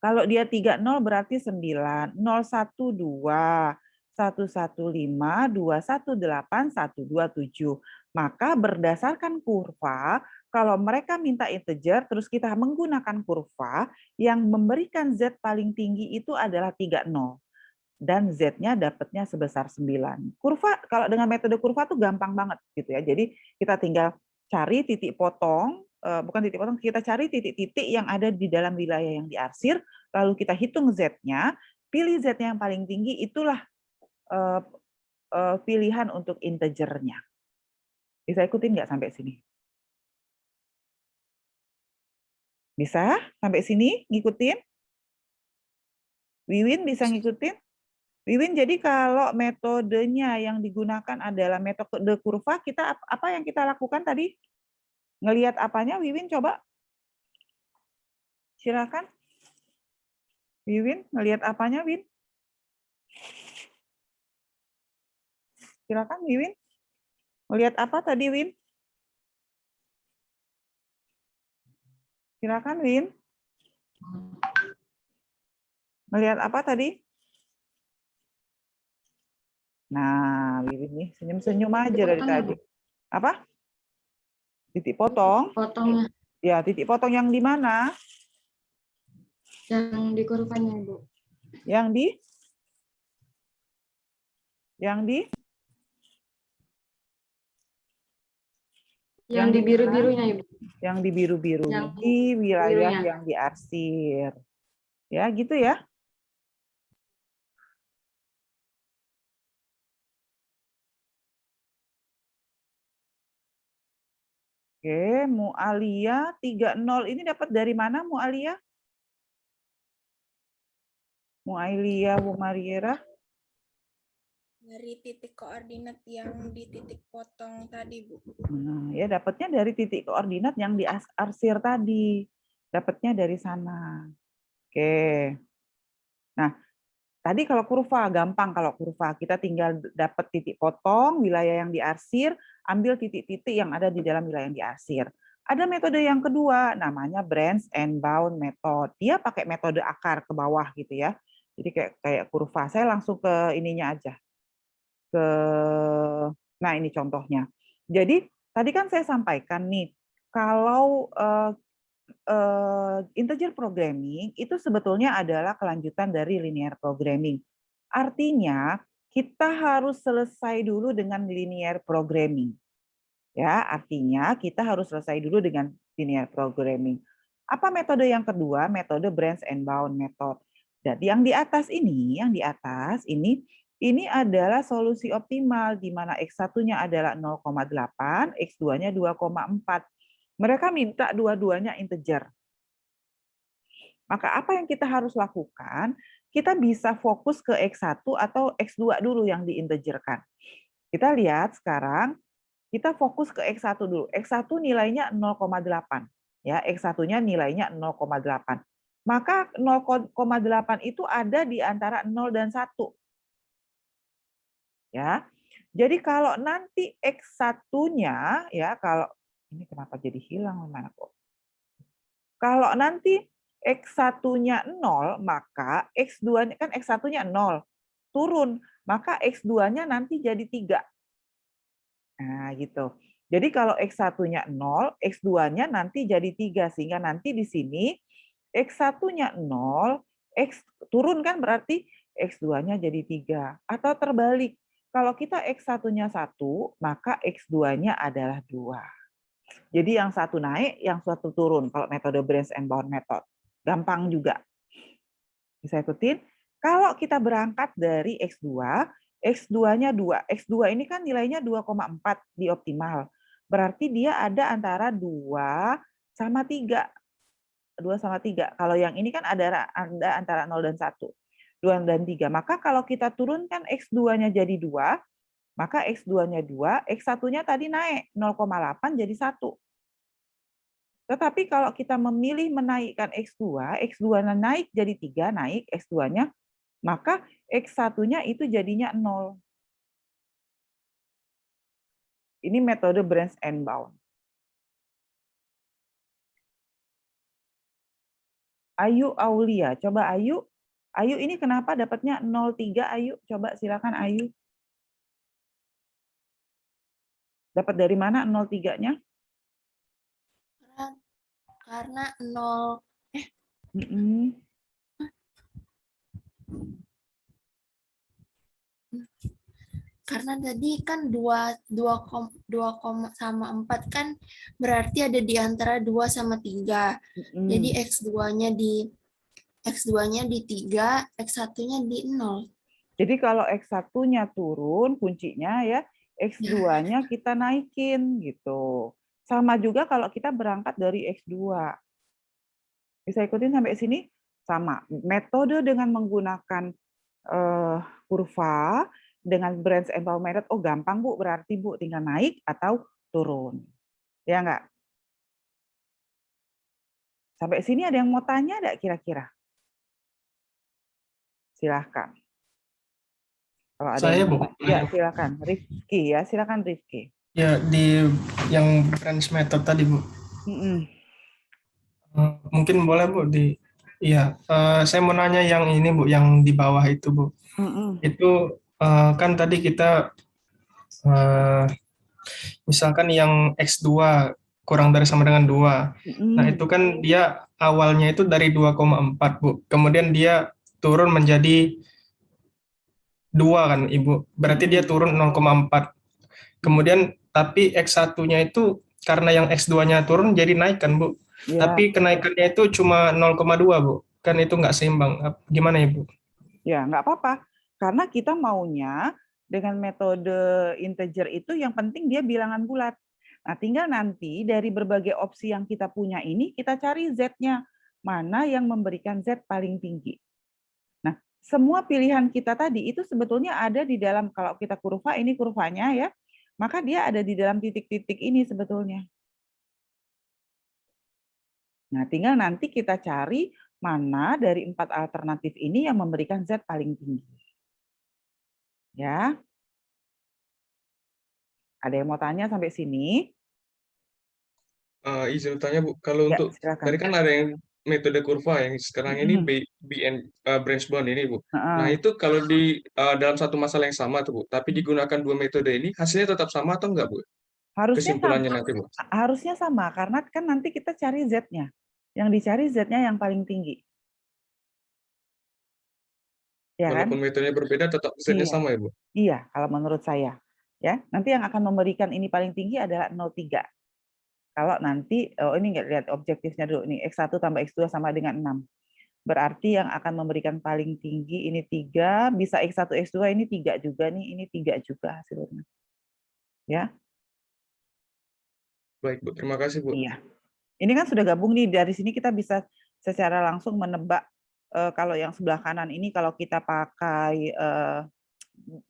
Kalau dia 30 berarti 9, 012, 115, 218, 127. Maka berdasarkan kurva, kalau mereka minta integer, terus kita menggunakan kurva, yang memberikan Z paling tinggi itu adalah 30. Dan Z-nya dapatnya sebesar 9. Kurva, kalau dengan metode kurva tuh gampang banget gitu ya. Jadi kita tinggal cari titik potong, bukan titik potong, kita cari titik-titik yang ada di dalam wilayah yang diarsir, lalu kita hitung Z-nya, pilih Z-nya yang paling tinggi, itulah pilihan untuk integernya. Bisa ikutin nggak sampai sini? Bisa? Sampai sini ngikutin? Wiwin bisa ngikutin? Wiwin, jadi kalau metodenya yang digunakan adalah metode kurva, kita apa yang kita lakukan tadi? Ngelihat apanya, Wiwin coba? Silakan. Wiwin, ngelihat apanya, Win? Silakan, Wiwin. Ngelihat apa tadi, Win? Silakan, Win. Ngelihat apa tadi? Nah, Wiwin nih senyum-senyum aja dari tadi. Apa? Titik potong? Potongnya. Ya, titik potong yang di mana? Yang di kurvanya, Ibu. Yang di? Yang di biru-birunya, Ibu. Yang di biru-biru. Yang Di wilayah birunya. yang diarsir. Ya, gitu ya. Oke, Mu'alia 30 ini dapat dari mana, Mu'alia? Mu'alia, Bu Mariera? Dari titik koordinat yang di titik potong tadi, Bu. Nah, ya dapatnya dari titik koordinat yang diarsir tadi. Dapatnya dari sana. Oke. Nah, tadi kalau kurva, gampang kalau kurva. Kita tinggal dapat titik potong, wilayah yang diarsir, ambil titik-titik yang ada di dalam wilayah yang diarsir. Ada metode yang kedua, namanya branch and bound method. Dia pakai metode akar ke bawah gitu ya. Jadi kayak kurva. Saya langsung ke ininya aja. Nah, ini contohnya. Jadi, tadi kan saya sampaikan nih, kalau integer programming itu sebetulnya adalah kelanjutan dari linear programming. Artinya, kita harus selesai dulu dengan linear programming. Ya, artinya kita harus selesai dulu dengan linear programming. Apa metode yang kedua? Metode branch and bound method. Jadi yang di atas ini adalah solusi optimal di mana X1-nya adalah 0,8, X2-nya 2,4. Mereka minta dua-duanya integer. Maka apa yang kita harus lakukan? Kita bisa fokus ke X1 atau X2 dulu yang diintegerkan. Kita lihat sekarang, kita fokus ke X1 dulu. X1 nilainya 0,8. Ya, X1-nya nilainya 0,8. Maka 0,8 itu ada di antara 0 dan 1. Ya. Jadi kalau nanti X1-nya ya kalau ini kenapa jadi hilang mana kok? Kalau nanti X1-nya 0, maka X2-nya kan X1-nya 0. Turun. maka X2-nya nanti jadi 3. Nah, gitu. Jadi kalau X1-nya 0, X2-nya nanti jadi 3. Sehingga nanti di sini X1-nya 0, X turun kan berarti X2-nya jadi 3. Atau terbalik, kalau kita X1-nya 1, maka X2-nya adalah 2. Jadi yang satu naik, yang satu turun kalau metode branch and bound method. Gampang juga. Bisa ikutin? Kalau kita berangkat dari X2, X2-nya 2. X2 ini kan nilainya 2,4 di optimal. Berarti dia ada antara 2 sama 3. 2 sama 3. Kalau yang ini kan ada antara 0 dan 1. 2 dan 3. Maka kalau kita turunkan X2-nya jadi 2, maka X2-nya 2, X1-nya tadi naik 0,8 jadi 1. Tetapi kalau kita memilih menaikkan X2, X2-nya naik jadi 3, naik X2-nya, maka X1-nya itu jadinya 0. Ini metode branch and bound. Ayu Aulia, coba Ayu. Ayu ini kenapa dapatnya 0,3 Ayu? Coba silakan Ayu. Dapat dari mana 0,3-nya? Karena 0 karena tadi kan 2 sama 4 kan berarti ada di antara 2 sama 3. Jadi X2-nya di 3, X1-nya di 0. Jadi kalau X1-nya turun kuncinya ya, X2-nya kita naikin gitu. Sama juga kalau kita berangkat dari X2. Bisa ikutin sampai sini? Sama. Metode dengan menggunakan kurva dengan branch and bound method, oh gampang Bu, berarti Bu tinggal naik atau turun. Ya enggak? Sampai sini ada yang mau tanya enggak kira-kira? Silahkan. Kalau ada Saya, yang Bu. ya silakan. Rifki ya, silakan Rifki. Ya, di yang branch method tadi, Bu. Mungkin boleh, Bu, iya, saya mau nanya yang ini, Bu, yang di bawah itu, Bu. Itu kan tadi kita misalkan yang X2 kurang dari sama dengan 2. Nah, itu kan dia awalnya itu dari 2,4, Bu. Kemudian dia turun menjadi 2 kan, Ibu. Berarti dia turun 0,4. Kemudian tapi X1-nya itu karena yang X2-nya turun jadi naik kan, Bu. Ya. Tapi kenaikannya itu cuma 0,2, Bu. Kan itu nggak seimbang. Gimana, Ibu? Ya, nggak apa-apa. Karena kita maunya dengan metode integer itu yang penting dia bilangan bulat. Nah, tinggal nanti dari berbagai opsi yang kita punya ini, kita cari Z-nya. Mana yang memberikan Z paling tinggi. Nah, semua pilihan kita tadi itu sebetulnya ada di dalam, kalau kita kurva, ini kurvanya ya, maka dia ada di dalam titik-titik ini sebetulnya. Nah, tinggal nanti kita cari mana dari 4 alternatif ini yang memberikan Z paling tinggi. Ya. Ada yang mau tanya sampai sini? Izin tanya, Bu. Kalau Ya, untuk silakan. tadi kan ada yang metode kurva yang sekarang ini branch bound ini, Bu. Nah, itu kalau di dalam satu masalah yang sama tuh, Bu, tapi digunakan 2 metode ini, hasilnya tetap sama atau enggak, Bu? Harusnya Kesimpulannya sama. nanti, Bu. Harusnya sama, karena kan nanti kita cari Z-nya. Yang dicari Z-nya yang paling tinggi. Ya kan? Walaupun metodenya berbeda, tetap Z-nya sama ya, Bu? Iya, kalau menurut saya. Ya, nanti yang akan memberikan ini paling tinggi adalah 0,3. Kalau nanti, oh ini nggak lihat objektifnya dulu, nih X1 tambah X2 sama dengan 6. Berarti yang akan memberikan paling tinggi ini 3, bisa X1, X2, ini 3 juga nih, ini 3 juga hasilnya. Ya. Baik, Bu. Terima kasih, Bu. Iya. Ini kan sudah gabung nih, dari sini kita bisa secara langsung menebak kalau yang sebelah kanan ini kalau kita pakai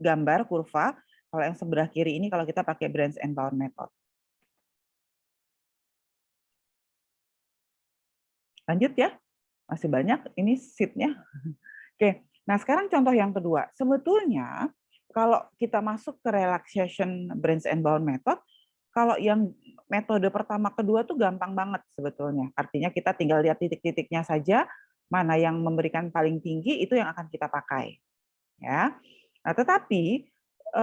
gambar kurva, kalau yang sebelah kiri ini kalau kita pakai branch and bound method. Lanjut ya, masih banyak ini sheet-nya. Oke, nah sekarang contoh yang kedua. Sebetulnya kalau kita masuk ke relaxation branch and bound method, kalau yang metode pertama kedua tuh gampang banget sebetulnya. Artinya kita tinggal lihat titik-titiknya saja, mana yang memberikan paling tinggi itu yang akan kita pakai. Ya. Nah, tetapi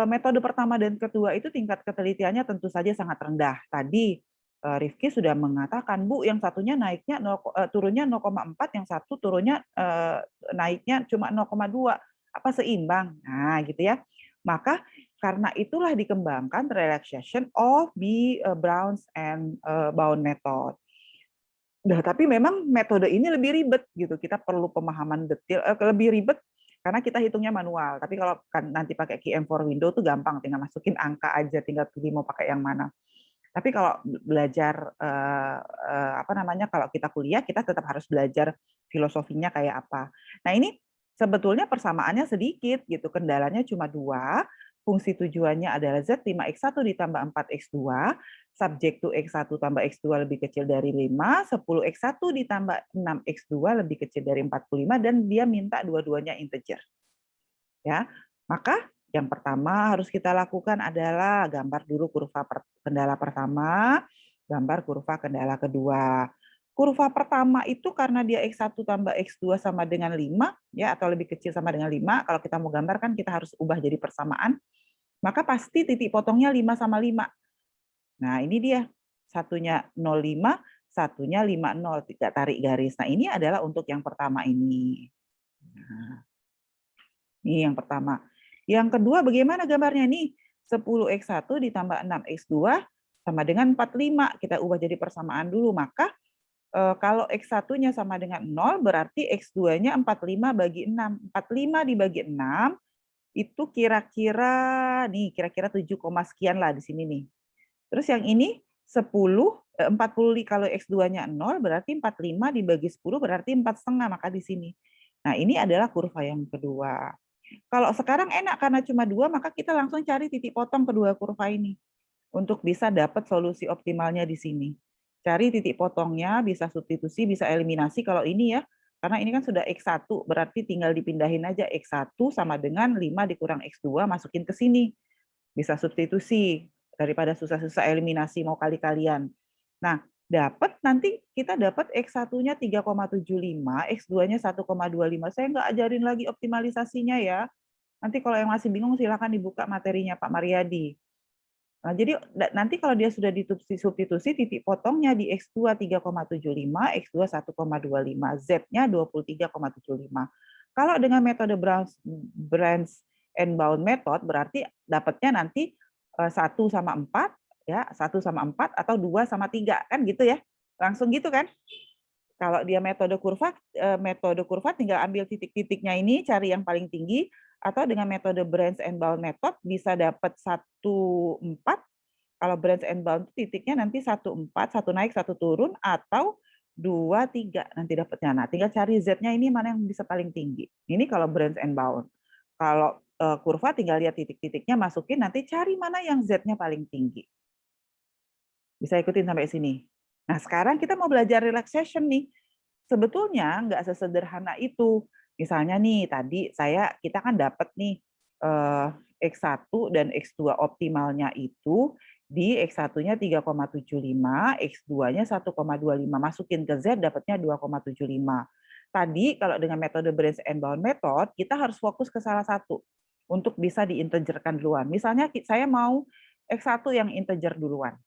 metode pertama dan kedua itu tingkat ketelitiannya tentu saja sangat rendah. Tadi Rifki sudah mengatakan, Bu, yang satunya naiknya turunnya 0,4, yang satu turunnya naiknya cuma 0,2. Apa seimbang? Nah, gitu ya. Maka karena itulah dikembangkan relaxation of the Brown's and bound method. Nah, tapi memang metode ini lebih ribet gitu. Kita perlu pemahaman detail, lebih ribet karena kita hitungnya manual. Tapi kalau kan nanti pakai QM4 window tuh gampang, tinggal masukin angka aja, tinggal pilih mau pakai yang mana. Tapi kalau belajar apa namanya, kalau kita kuliah kita tetap harus belajar filosofinya kayak apa. Nah, ini sebetulnya persamaannya sedikit gitu. Kendalanya cuma 2. Fungsi tujuannya adalah Z5X1 ditambah 4X2, subjek to X1 tambah X2 lebih kecil dari 5, 10X1 ditambah 6X2 lebih kecil dari 45, dan dia minta dua-duanya integer. Ya, maka yang pertama harus kita lakukan adalah gambar dulu kurva kendala pertama, gambar kurva kendala kedua. Kurva pertama itu karena dia X1 tambah X2 sama dengan 5, ya, atau lebih kecil sama dengan 5, kalau kita mau gambar kan kita harus ubah jadi persamaan, maka pasti titik potongnya 5 sama 5. Nah, ini dia. Satunya 0,5, satunya 50, tidak tarik garis. Nah, ini adalah untuk yang pertama ini. Nah, ini yang pertama. Yang kedua, bagaimana gambarnya nih? 10X1 ditambah 6X2 sama dengan 45. Kita ubah jadi persamaan dulu. Maka kalau X1-nya sama dengan 0, berarti X2-nya 45 bagi 6. 45 dibagi 6, itu kira-kira 7, sekian lah di sini nih. Terus yang ini 40 kalau X2-nya 0, berarti 45 dibagi 10 berarti 4,5, maka di sini. Nah, ini adalah kurva yang kedua. Kalau sekarang enak karena cuma 2, maka kita langsung cari titik potong kedua kurva ini untuk bisa dapat solusi optimalnya di sini. Cari titik potongnya, bisa substitusi, bisa eliminasi kalau ini ya. Karena ini kan sudah X1, berarti tinggal dipindahin aja X1 sama dengan 5 dikurang X2, masukin ke sini. Bisa substitusi, daripada susah-susah eliminasi mau kali-kalian. Nah, nanti kita dapat X1-nya 3,75, X2-nya 1,25. Saya nggak ajarin lagi optimalisasinya ya. Nanti kalau yang masih bingung silakan dibuka materinya Pak Mariadi. Nah, jadi nanti kalau dia sudah disubstitusi, titik potongnya di X2 3,75, X2 1,25, Z-nya 23,75. Kalau dengan metode Branch and Bound method, berarti dapatnya nanti 1 sama 4, ya, 1 sama 4 atau 2 sama 3, kan gitu ya. Langsung gitu kan. Kalau dia metode kurva tinggal ambil titik-titiknya ini, cari yang paling tinggi, atau dengan metode Branch and Bound method bisa dapat 1,4. Kalau Branch and Bound titiknya nanti 1,4, 1 naik, 1 turun, atau 2, 3 nanti dapatnya. Nah, tinggal cari Z-nya ini mana yang bisa paling tinggi. Ini kalau Branch and Bound. Kalau kurva tinggal lihat titik-titiknya, masukin, nanti cari mana yang Z-nya paling tinggi. Bisa ikutin sampai sini. Nah, sekarang kita mau belajar relaxation nih. Sebetulnya nggak sesederhana itu. Misalnya nih, tadi kita kan dapat nih X1 dan X2 optimalnya itu di X1-nya 3,75, X2-nya 1,25. Masukin ke Z dapatnya 2,75. Tadi kalau dengan metode Branch and Bound method, kita harus fokus ke salah satu untuk bisa diintegerkan duluan. Misalnya saya mau X1 yang integer duluan.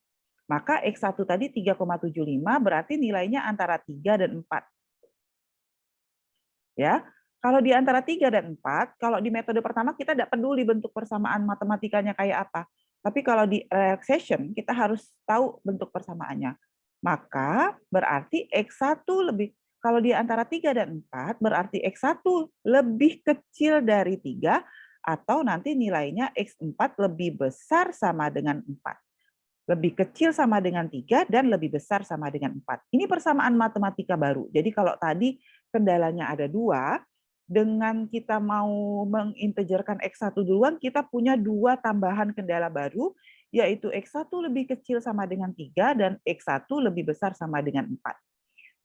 Maka X1 tadi 3,75 berarti nilainya antara 3 dan 4. Ya, kalau di antara 3 dan 4, kalau di metode pertama kita tidak peduli bentuk persamaan matematikanya kayak apa. Tapi kalau di relaxation kita harus tahu bentuk persamaannya. Maka berarti X1 lebih, kalau di antara 3 dan 4 berarti X1 lebih kecil dari 3 atau nanti nilainya X4 lebih besar sama dengan 4. Lebih kecil sama dengan 3 dan lebih besar sama dengan 4. Ini persamaan matematika baru. Jadi kalau tadi kendalanya ada 2, dengan kita mau mengintegerkan X1 duluan, kita punya 2 tambahan kendala baru, yaitu X1 lebih kecil sama dengan 3 dan X1 lebih besar sama dengan 4.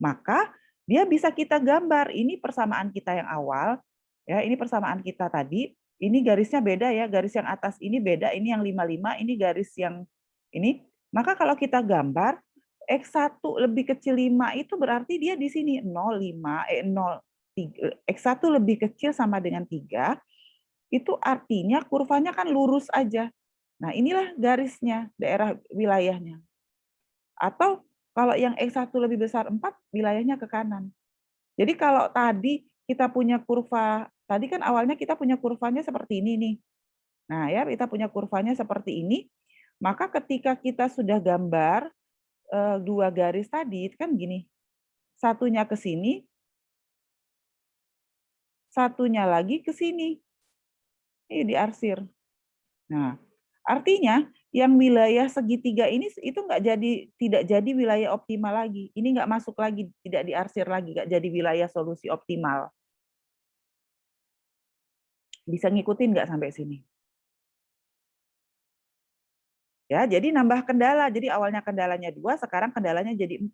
Maka dia bisa kita gambar. Ini persamaan kita yang awal, ya, ini persamaan kita tadi. Ini garisnya beda ya, garis yang atas ini beda, ini yang 55, ini garis yang ini. Maka kalau kita gambar X1 lebih kecil 5 itu berarti dia di sini 0,5 X1 lebih kecil sama dengan 3, itu artinya kurvanya kan lurus aja. Nah, inilah garisnya, daerah wilayahnya. Atau kalau yang X1 lebih besar 4, wilayahnya ke kanan. Jadi kalau tadi kita punya kurva, tadi kan awalnya kita punya kurvanya seperti ini nih. Nah, ya kita punya kurvanya seperti ini, maka ketika kita sudah gambar dua garis tadi, kan gini, satunya ke sini, satunya lagi ke sini. Ini diarsir. Nah, artinya yang wilayah segitiga ini itu tidak jadi wilayah optimal lagi. Ini nggak masuk lagi, tidak diarsir lagi, nggak jadi wilayah solusi optimal. Bisa ngikutin nggak sampai sini? Ya, jadi nambah kendala. Jadi awalnya kendalanya 2, sekarang kendalanya jadi 4.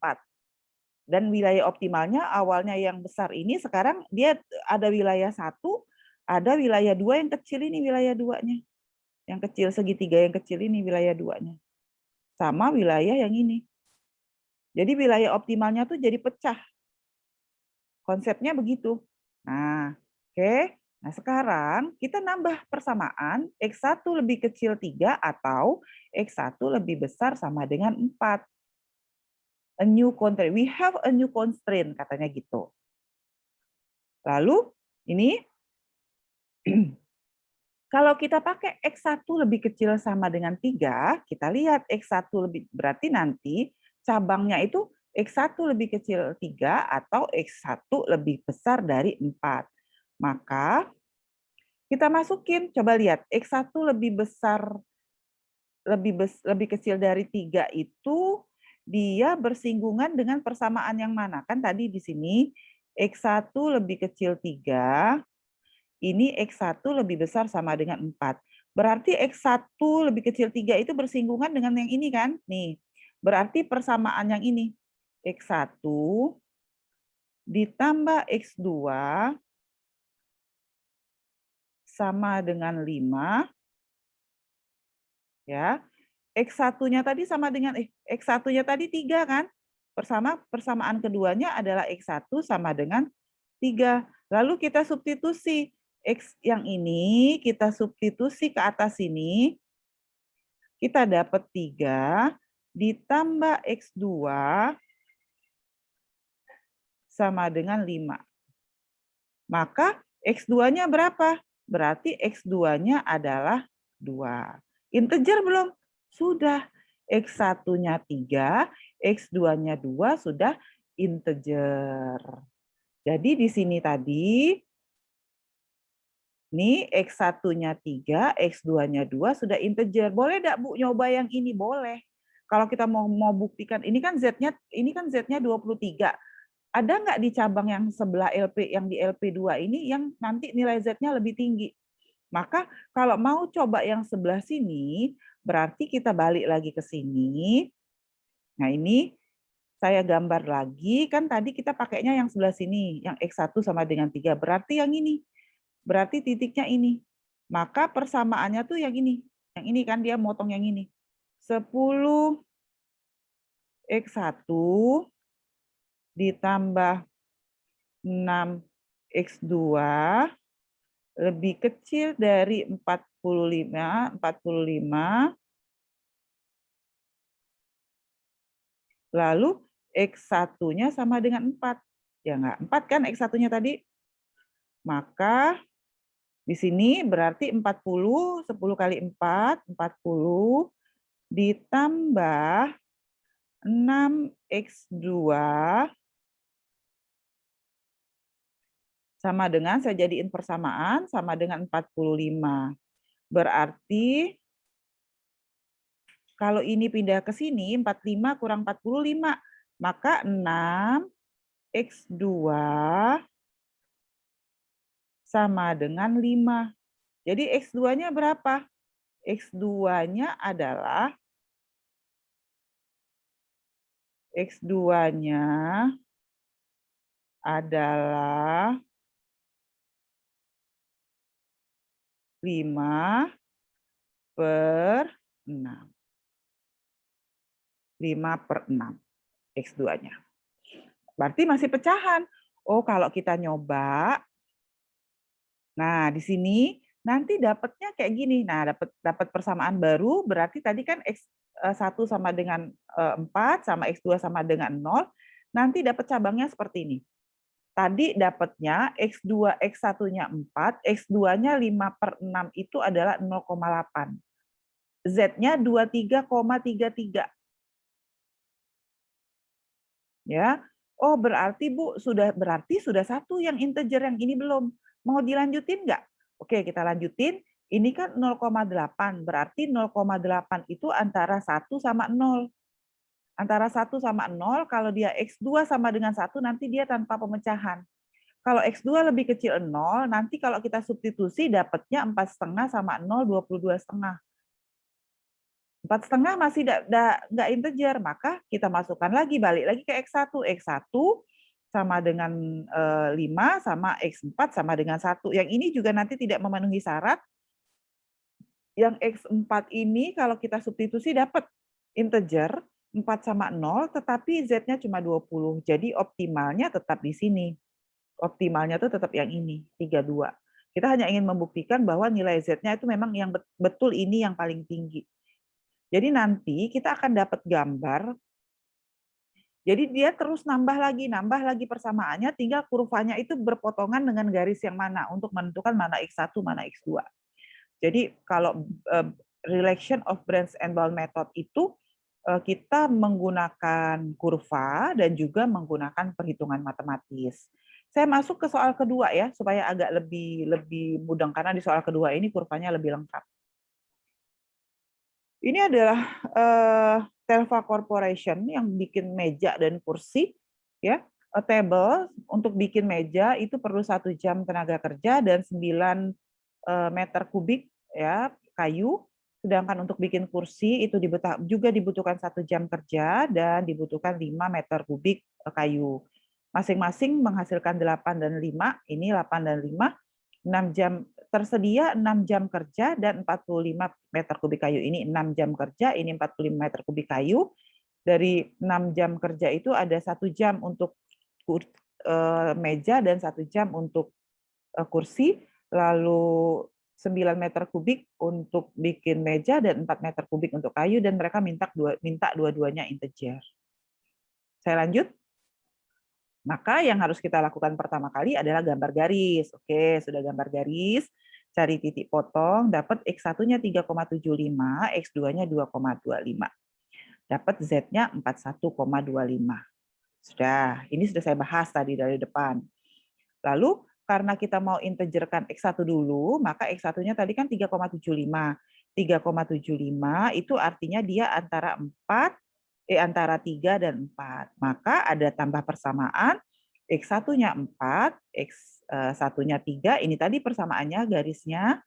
Dan wilayah optimalnya awalnya yang besar ini, sekarang dia ada wilayah 1, ada wilayah 2 yang kecil ini wilayah 2-nya. Yang kecil segitiga yang kecil ini wilayah 2-nya. Sama wilayah yang ini. Jadi wilayah optimalnya tuh jadi pecah. Konsepnya begitu. Nah, oke. Nah, sekarang kita nambah persamaan X1 lebih kecil 3 atau X1 lebih besar sama dengan 4. A new constraint. We have a new constraint, katanya gitu. Lalu, ini kalau kita pakai X1 lebih kecil sama dengan 3, kita lihat X1 lebih, berarti nanti cabangnya itu X1 lebih kecil 3 atau X1 lebih besar dari 4. Maka kita masukin, coba lihat, X1 lebih besar, lebih kecil dari 3 itu, dia bersinggungan dengan persamaan yang mana? Kan tadi di sini, X1 lebih kecil 3, ini X1 lebih besar sama dengan 4. Berarti X1 lebih kecil 3 itu bersinggungan dengan yang ini kan? Nih, berarti persamaan yang ini. X1 ditambah X2 sama dengan 5. Ya, X1-nya tadi sama dengan X1-nya tadi 3 kan? Persamaan keduanya adalah X1 sama dengan 3. Lalu kita substitusi X yang ini, kita substitusi ke atas sini. Kita dapat 3 ditambah X2 sama dengan 5. Maka X2-nya berapa? Berarti X2-nya adalah 2. Integer belum? Sudah. X1-nya 3, X2-nya 2, sudah integer. Jadi di sini tadi, ini X1-nya 3, X2-nya 2, sudah integer. Boleh enggak, Bu, nyoba yang ini? Boleh. Kalau kita mau buktikan, ini kan Z-nya 23. Ada nggak di cabang yang sebelah LP, yang di LP2 ini, yang nanti nilai Z-nya lebih tinggi? Maka kalau mau coba yang sebelah sini, berarti kita balik lagi ke sini. Nah, ini saya gambar lagi, kan tadi kita pakainya yang sebelah sini, yang X1 sama dengan 3. Berarti yang ini. Berarti titiknya ini. Maka persamaannya tuh yang ini. Yang ini kan dia motong yang ini. 10 X1 ditambah 6 X2 lebih kecil dari 45, lalu X1-nya sama dengan 4. Ya enggak? 4 kan X1-nya tadi? Maka di sini berarti 40, 10 kali 4, 40, ditambah 6X2 sama dengan, saya jadiin persamaan, sama dengan 45. Berarti kalau ini pindah ke sini, 45 kurang 45, maka 6X2 sama dengan 5. Jadi X2-nya berapa? X2-nya adalah 5/6. 5/6 X2-nya. Berarti masih pecahan. Oh, kalau kita nyoba, nah di sini nanti dapatnya kayak gini. Nah, dapat persamaan baru, berarti tadi kan X1 sama dengan 4, sama X2 sama dengan 0, nanti dapat cabangnya seperti ini. Tadi dapatnya X2, X1-nya 4, X2-nya 5/6 itu adalah 0,8. Z-nya 23,33. Ya. Oh, berarti Bu, sudah satu yang integer, yang ini belum. Mau dilanjutin nggak? Oke, kita lanjutin. Ini kan 0,8, berarti 0,8 itu antara 1 sama 0. Antara 1 sama 0, kalau dia X2 sama dengan 1, nanti dia tanpa pemecahan. Kalau X2 lebih kecil 0, nanti kalau kita substitusi dapatnya 4,5 sama 0, 22,5. 4,5 masih nggak integer, maka kita masukkan lagi, balik lagi ke X1. X1 sama dengan 5, sama X4 sama dengan 1. Yang ini juga nanti tidak memenuhi syarat. Yang X4 ini kalau kita substitusi dapat integer, 4 sama 0, tetapi Z-nya cuma 20. Jadi optimalnya tetap di sini. Optimalnya itu tetap yang ini, 32. Kita hanya ingin membuktikan bahwa nilai Z-nya itu memang yang betul ini yang paling tinggi. Jadi nanti kita akan dapat gambar. Jadi dia terus nambah lagi persamaannya, tinggal kurvanya itu berpotongan dengan garis yang mana untuk menentukan mana X1, mana X2. Jadi kalau relation of branch and bound method itu kita menggunakan kurva dan juga menggunakan perhitungan matematis. Saya masuk ke soal kedua ya, supaya agak lebih mudah, karena di soal kedua ini kurvanya lebih lengkap. Ini adalah Telva Corporation yang bikin meja dan kursi, ya. A table untuk bikin meja itu perlu 1 jam tenaga kerja dan 9 meter kubik ya kayu. Sedangkan untuk bikin kursi itu juga dibutuhkan 1 jam kerja dan dibutuhkan 5 meter kubik kayu. Masing-masing menghasilkan 8 dan 5, ini 8 dan 5, 6 jam tersedia 6 jam kerja dan 45 meter kubik kayu. Ini 6 jam kerja, ini 45 meter kubik kayu. Dari 6 jam kerja itu ada 1 jam untuk meja dan 1 jam untuk kursi, lalu 9 meter kubik untuk bikin meja dan 4 meter kubik untuk kayu, dan mereka minta dua-duanya integer. Saya lanjut. Maka yang harus kita lakukan pertama kali adalah gambar garis. Oke, sudah gambar garis, cari titik potong, dapat X1-nya 3,75, X2-nya 2,25. Dapat Z-nya 41,25. Sudah, ini sudah saya bahas tadi dari depan. Lalu karena kita mau integerkan X1 dulu, maka X1-nya tadi kan 3,75. 3,75 itu artinya dia antara 3 dan 4. Maka ada tambah persamaan, X1-nya 4, X1-nya 3, ini tadi persamaannya garisnya,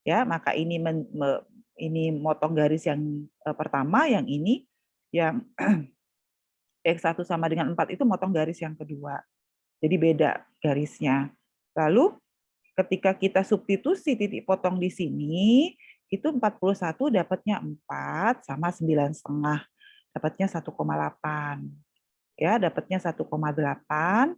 ya, maka ini motong garis yang pertama, yang ini, yang X1 sama dengan 4 itu motong garis yang kedua. Jadi beda garisnya. Lalu ketika kita substitusi titik potong di sini, itu 41 dapatnya 4 sama 9,5. Dapatnya 1,8. Ya, dapatnya 1,8.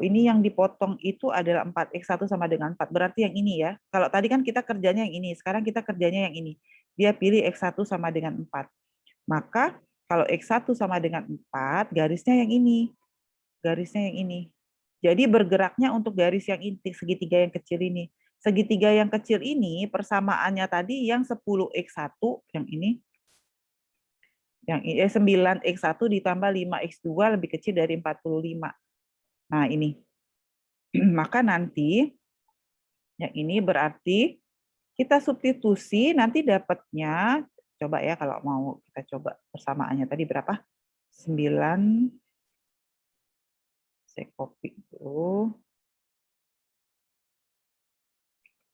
Ini yang dipotong itu adalah 4. X1 sama dengan 4. Berarti yang ini ya. Kalau tadi kan kita kerjanya yang ini, sekarang kita kerjanya yang ini. Dia pilih X1 sama dengan 4. Maka kalau X1 sama dengan 4, garisnya yang ini. Garisnya yang ini. Jadi bergeraknya untuk garis yang inti, segitiga yang kecil ini. Segitiga yang kecil ini persamaannya tadi yang 10X1, yang ini. Yang 9X1 ditambah 5X2 lebih kecil dari 45. Nah, ini. Maka nanti yang ini berarti kita substitusi, nanti dapatnya, coba ya kalau mau kita coba persamaannya tadi berapa? 9, saya copy itu.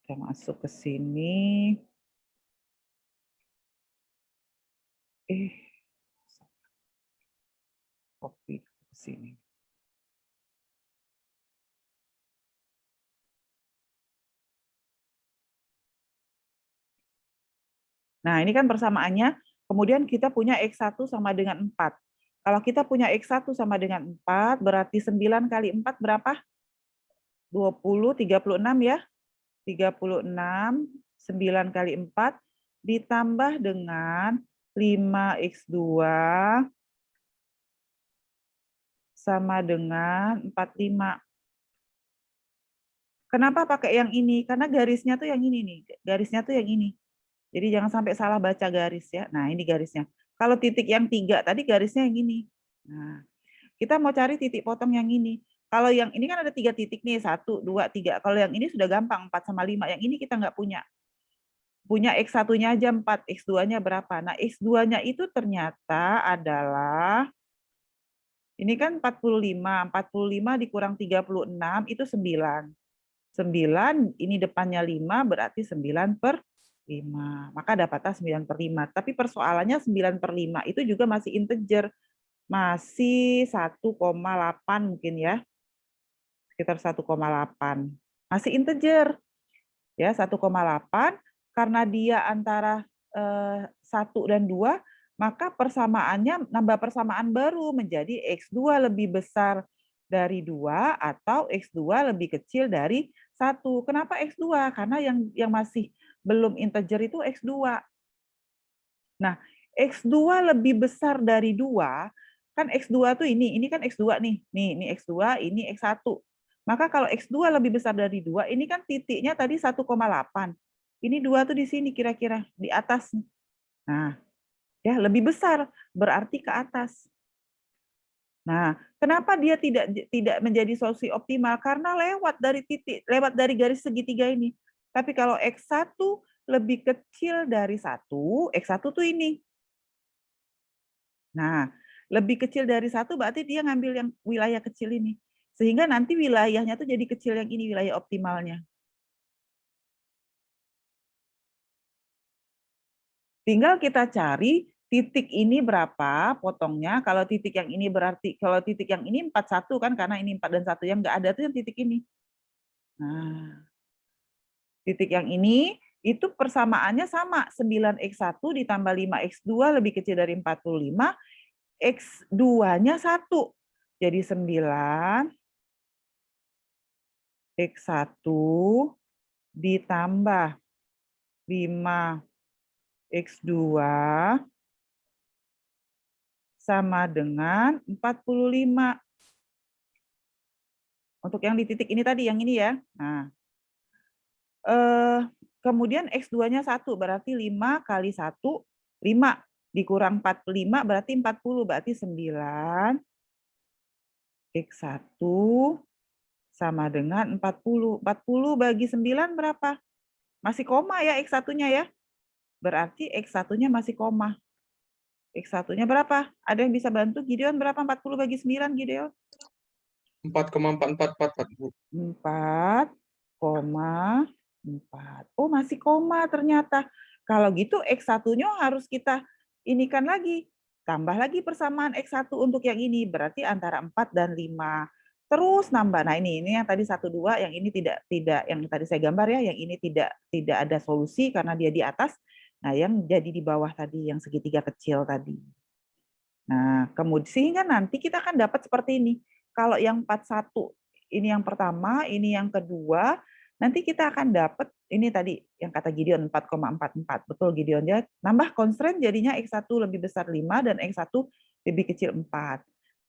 Kita masuk ke sini. Copy ke sini. Nah, ini kan persamaannya. Kemudian kita punya X1 sama dengan 4. Kalau kita punya X1 sama dengan 4, berarti 9 kali 4 berapa? 20, 36 ya. 36, 9 kali 4, ditambah dengan 5x2 sama dengan 45. Kenapa pakai yang ini? Karena garisnya tuh yang ini nih. Garisnya tuh yang ini. Jadi jangan sampai salah baca garis ya. Nah, ini garisnya. Kalau titik yang 3 tadi garisnya yang ini. Nah, kita mau cari titik potong yang ini. Kalau yang ini kan ada 3 titik nih, 1, 2, 3. Kalau yang ini sudah gampang, 4 sama 5. Yang ini kita nggak punya. Punya X1-nya aja 4, X2-nya berapa? Nah, X2-nya itu ternyata adalah, ini kan 45. 45 dikurang 36 itu 9. 9, ini depannya 5, berarti 9/5. Maka dapatnya 9/5. Tapi persoalannya 9/5 itu juga masih integer. Masih 1,8 mungkin ya. Sekitar 1,8. Masih integer. Ya, 1,8. Karena dia antara 1 dan 2, maka persamaannya, nambah persamaan baru menjadi X2 lebih besar dari 2 atau X2 lebih kecil dari 1. Kenapa X2? Karena yang masih belum integer itu X2. Nah, X2 lebih besar dari 2, kan X2 tuh ini kan X2 nih. Ini X2, ini X1. Maka kalau X2 lebih besar dari 2, ini kan titiknya tadi 1,8. Ini 2 tuh di sini kira-kira, di atas. Nah, ya lebih besar, berarti ke atas. Nah, kenapa dia tidak menjadi solusi optimal? Karena lewat dari garis segitiga ini. Tapi kalau X1 lebih kecil dari 1, X1 tuh ini. Nah, lebih kecil dari 1 berarti dia ngambil yang wilayah kecil ini. Sehingga nanti wilayahnya tuh jadi kecil yang ini, wilayah optimalnya. Tinggal kita cari titik ini berapa potongnya. Kalau titik yang ini berarti, kalau titik yang ini 41 kan, karena ini 4 dan 1 yang nggak ada tuh yang titik ini. Nah, titik yang ini itu persamaannya sama, 9x1 ditambah 5x2 lebih kecil dari 45, x2-nya 1. Jadi 9x1 ditambah 5x2 sama dengan 45. Untuk yang di titik ini tadi, yang ini ya. Nah, kemudian X2-nya 1, berarti 5 kali 1, 5. Dikurang 45, berarti 40. Berarti 9 X1 sama dengan 40. 40 bagi 9 berapa? Masih koma ya X1-nya ya. Berarti X1-nya masih koma. X1-nya berapa? Ada yang bisa bantu? Gideon berapa? 40 bagi 9, Gideon? 4,4444, Bu. 4,4. Oh, masih koma ternyata. Kalau gitu X1-nya harus kita inikan lagi. Tambah lagi persamaan X1 untuk yang ini. Berarti antara 4 dan 5. Terus nambah. Nah, ini yang tadi 1, 2, yang ini tidak yang tadi saya gambar ya, yang ini tidak ada solusi karena dia di atas. Nah, yang jadi di bawah tadi, yang segitiga kecil tadi. Nah, kemudian sehingga nanti kita akan dapat seperti ini. Kalau yang 41, ini yang pertama, ini yang kedua, nanti kita akan dapat, ini tadi yang kata Gideon 4,44. Betul Gideon, ya. Nambah constraint jadinya X1 lebih besar 5 dan X1 lebih kecil 4.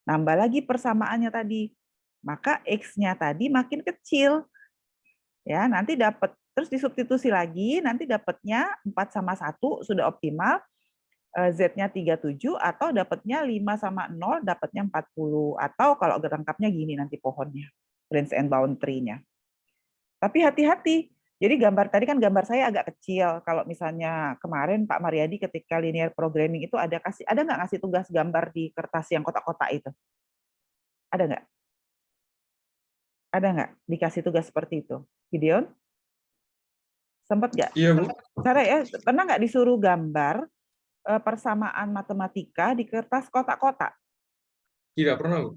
Nambah lagi persamaannya tadi. Maka X-nya tadi makin kecil. Ya, nanti dapat, terus disubstitusi lagi, nanti dapatnya 4 sama 1 sudah optimal. Z-nya 37 atau dapatnya 5 sama 0 dapatnya 40, atau kalau lengkapnya gini nanti pohonnya, branch and bound tree-nya. Tapi hati-hati. Jadi gambar tadi kan gambar saya agak kecil. Kalau misalnya kemarin Pak Mariadi ketika linear programming itu ada nggak ngasih tugas gambar di kertas yang kotak-kotak itu? Ada nggak? Ada nggak dikasih tugas seperti itu? Gideon? Sempat nggak? Iya, Bu. Cara ya, pernah nggak disuruh gambar persamaan matematika di kertas kotak-kotak? Tidak pernah, Bu.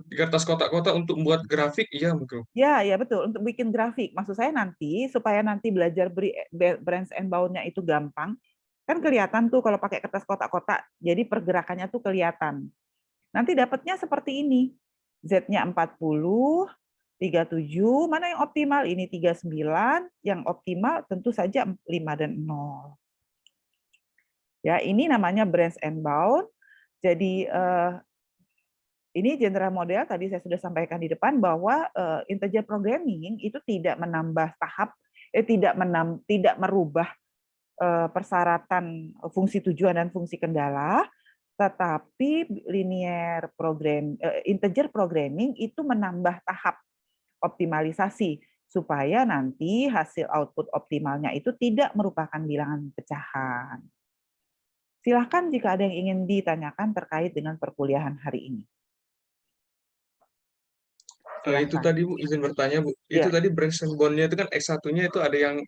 Di kertas kotak-kotak untuk membuat grafik, iya mungkin. Ya, betul. Untuk bikin grafik. Maksud saya nanti, supaya nanti belajar branch and bound-nya itu gampang, kan kelihatan tuh kalau pakai kertas kotak-kotak, jadi pergerakannya tuh kelihatan. Nanti dapatnya seperti ini. Z-nya 40, 37, mana yang optimal? Ini 39, yang optimal tentu saja 5 dan 0. Ya, ini namanya branch and bound. Jadi ini general model tadi saya sudah sampaikan di depan bahwa integer programming itu tidak menambah tahap, tidak merubah persyaratan fungsi tujuan dan fungsi kendala, tetapi integer programming itu menambah tahap optimalisasi supaya nanti hasil output optimalnya itu tidak merupakan bilangan pecahan. Silahkan jika ada yang ingin ditanyakan terkait dengan perkuliahan hari ini. Itu tadi Bu, izin bertanya Bu. Itu tadi branch and bound-nya itu kan X1-nya itu ada yang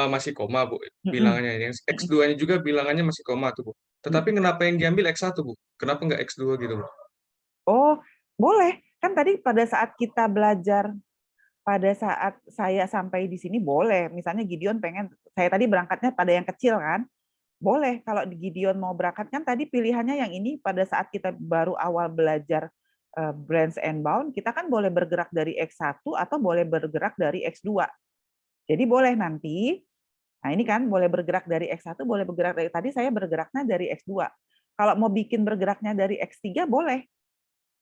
masih koma Bu, bilangannya. Yang X2-nya juga bilangannya masih koma tuh Bu. Tetapi kenapa yang diambil X1 Bu? Kenapa nggak X2 gitu Bu? Oh, boleh. Kan tadi pada saat kita belajar, pada saat saya sampai di sini boleh. Misalnya Gideon pengen, saya tadi berangkatnya pada yang kecil kan. Boleh, kalau Gideon mau berangkat kan tadi pilihannya yang ini pada saat kita baru awal belajar branch and bound, kita kan boleh bergerak dari X1 atau boleh bergerak dari X2. Jadi boleh nanti, nah ini kan boleh bergerak dari X1, boleh bergerak dari, tadi saya bergeraknya dari X2. Kalau mau bikin bergeraknya dari X3 boleh,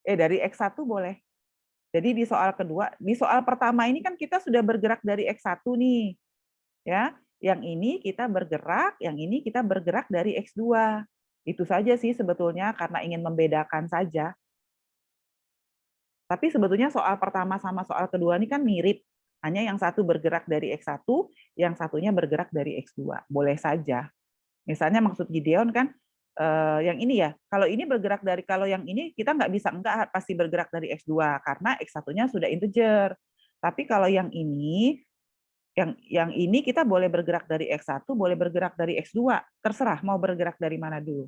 dari X1 boleh. Jadi di soal kedua, di soal pertama ini kan kita sudah bergerak dari X1 nih. Ya, yang ini kita bergerak, yang ini kita bergerak dari X2. Itu saja sih sebetulnya karena ingin membedakan saja. Tapi sebetulnya soal pertama sama soal kedua ini kan mirip. Hanya yang satu bergerak dari X1, yang satunya bergerak dari X2. Boleh saja. Misalnya maksud Gideon kan, yang ini ya, kalau ini bergerak dari, kalau yang ini kita nggak bisa, enggak pasti bergerak dari X2, karena X1-nya sudah integer. Tapi kalau yang ini kita boleh bergerak dari X1, boleh bergerak dari X2. Terserah mau bergerak dari mana dulu.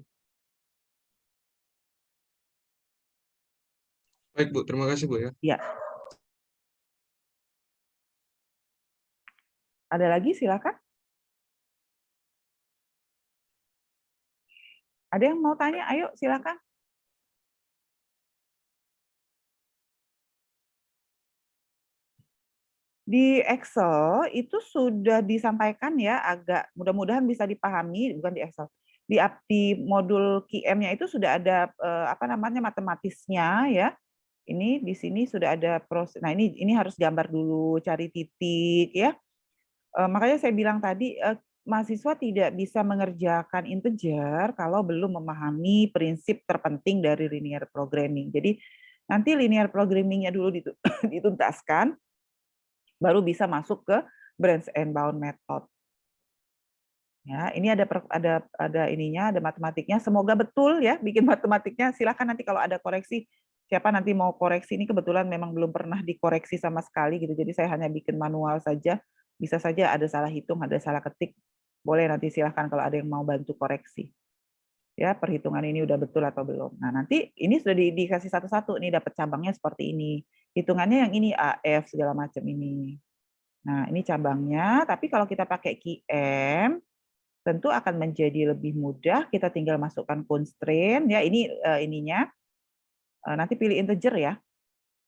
Baik Bu, terima kasih Bu ya. Ya. Ada lagi silakan. Ada yang mau tanya? Ayo silakan. Di Excel itu sudah disampaikan ya, agak mudah-mudahan bisa dipahami, bukan di Excel. Di modul QM-nya itu sudah ada matematisnya ya. Ini di sini sudah ada proses. Nah, ini harus gambar dulu, cari titik ya. Makanya saya bilang tadi mahasiswa tidak bisa mengerjakan integer kalau belum memahami prinsip terpenting dari linear programming. Jadi nanti linear programming-nya dulu dituntaskan, baru bisa masuk ke branch and bound method. Ya, ini ada ininya, ada matematiknya. Semoga betul ya bikin matematiknya. Silakan nanti kalau ada koreksi, siapa nanti mau koreksi, ini kebetulan memang belum pernah dikoreksi sama sekali gitu. Jadi saya hanya bikin manual saja. Bisa saja ada salah hitung, ada salah ketik. Boleh nanti silakan kalau ada yang mau bantu koreksi. Ya, perhitungan ini udah betul atau belum. Nah, nanti ini sudah dikasih satu-satu, nih dapat cabangnya seperti ini. Hitungannya yang ini AF segala macam ini. Nah, ini cabangnya, tapi kalau kita pakai QM tentu akan menjadi lebih mudah. Kita tinggal masukkan constraint ya, ini ininya. Nanti pilih integer ya.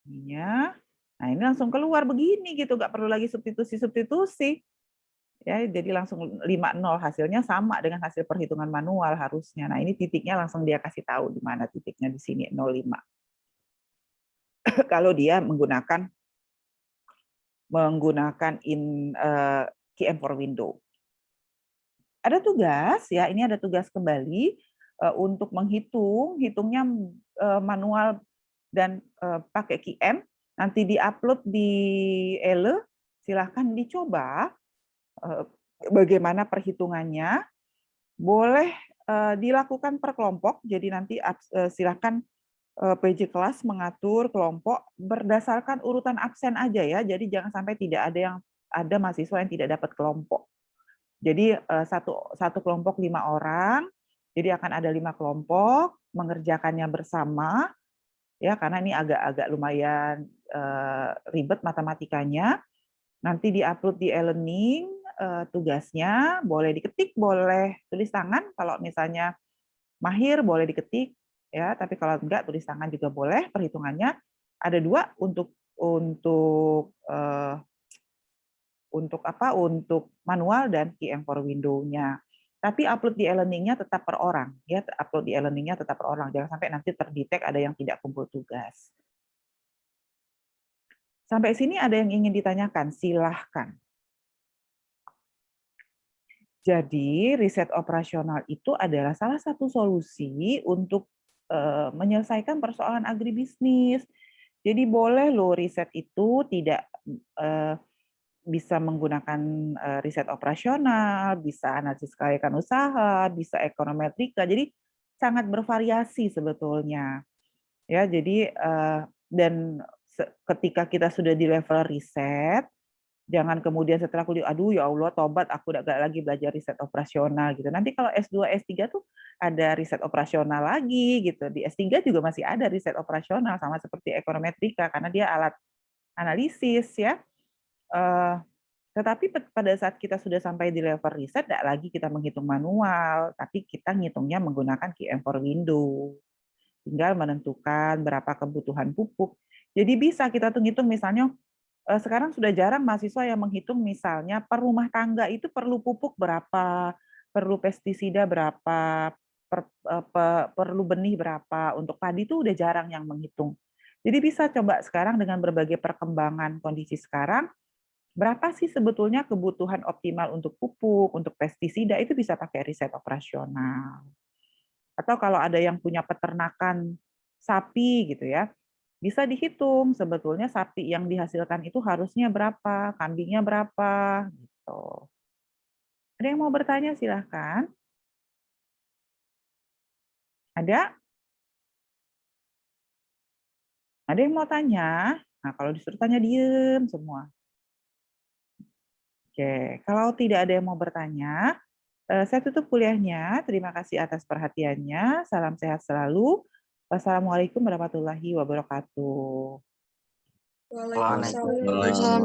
Ininya. Nah, ini langsung keluar begini gitu, nggak perlu lagi substitusi. Ya, jadi langsung 5,0 hasilnya sama dengan hasil perhitungan manual harusnya. Nah, ini titiknya langsung dia kasih tahu di mana titiknya di sini 0,5. Kalau dia menggunakan QM for window. Ada tugas ya, ini ada tugas kembali untuk hitungnya manual dan pakai QM, nanti diupload di ELE, silahkan dicoba bagaimana perhitungannya. Boleh dilakukan per kelompok, jadi nanti silahkan PJ kelas mengatur kelompok berdasarkan urutan absen aja ya, jadi jangan sampai tidak ada mahasiswa yang tidak dapat kelompok. Jadi satu kelompok 5 orang, jadi akan ada 5 kelompok, mengerjakannya bersama, ya karena ini agak lumayan ribet matematikanya. Nanti diupload di e-learning tugasnya, boleh diketik, boleh tulis tangan. Kalau misalnya mahir boleh diketik, ya. Tapi kalau enggak tulis tangan juga boleh. Perhitungannya ada 2 untuk untuk manual dan key M4 window-nya. Tapi upload di e-learning-nya tetap per orang, ya. Upload di e-learning-nya tetap per orang. Jangan sampai nanti terdetek ada yang tidak kumpul tugas. Sampai sini ada yang ingin ditanyakan? Silahkan. Jadi riset operasional itu adalah salah satu solusi untuk menyelesaikan persoalan agribisnis. Jadi boleh loh riset itu tidak bisa menggunakan riset operasional, bisa analisis kelayakan usaha, bisa ekonometrika. Jadi sangat bervariasi sebetulnya. Ya, jadi dan ketika kita sudah di level riset, jangan kemudian setelah kuliah, aduh ya Allah, tobat, aku udah gak lagi belajar riset operasional gitu. Nanti kalau S2, S3 tuh ada riset operasional lagi gitu. Di S3 juga masih ada riset operasional, sama seperti ekonometrika, karena dia alat analisis ya. Tetapi pada saat kita sudah sampai di level riset, tidak lagi kita menghitung manual, tapi kita ngitungnya menggunakan key M4 window. Tinggal menentukan berapa kebutuhan pupuk. Jadi bisa kita tuh ngitung misalnya, sekarang sudah jarang mahasiswa yang menghitung misalnya per rumah tangga itu perlu pupuk berapa, perlu pestisida berapa, perlu benih berapa, untuk padi itu udah jarang yang menghitung. Jadi bisa coba sekarang dengan berbagai perkembangan kondisi sekarang, berapa sih sebetulnya kebutuhan optimal untuk pupuk, untuk pestisida, itu bisa pakai riset operasional. Atau kalau ada yang punya peternakan sapi gitu ya, bisa dihitung sebetulnya sapi yang dihasilkan itu harusnya berapa, kambingnya berapa, gitu. Ada yang mau bertanya silahkan. Ada? Ada yang mau tanya? Nah, kalau disuruh tanya diem semua. Oke, kalau tidak ada yang mau bertanya, saya tutup kuliahnya. Terima kasih atas perhatiannya. Salam sehat selalu. Wassalamualaikum warahmatullahi wabarakatuh. Waalaikumsalam. Waalaikumsalam.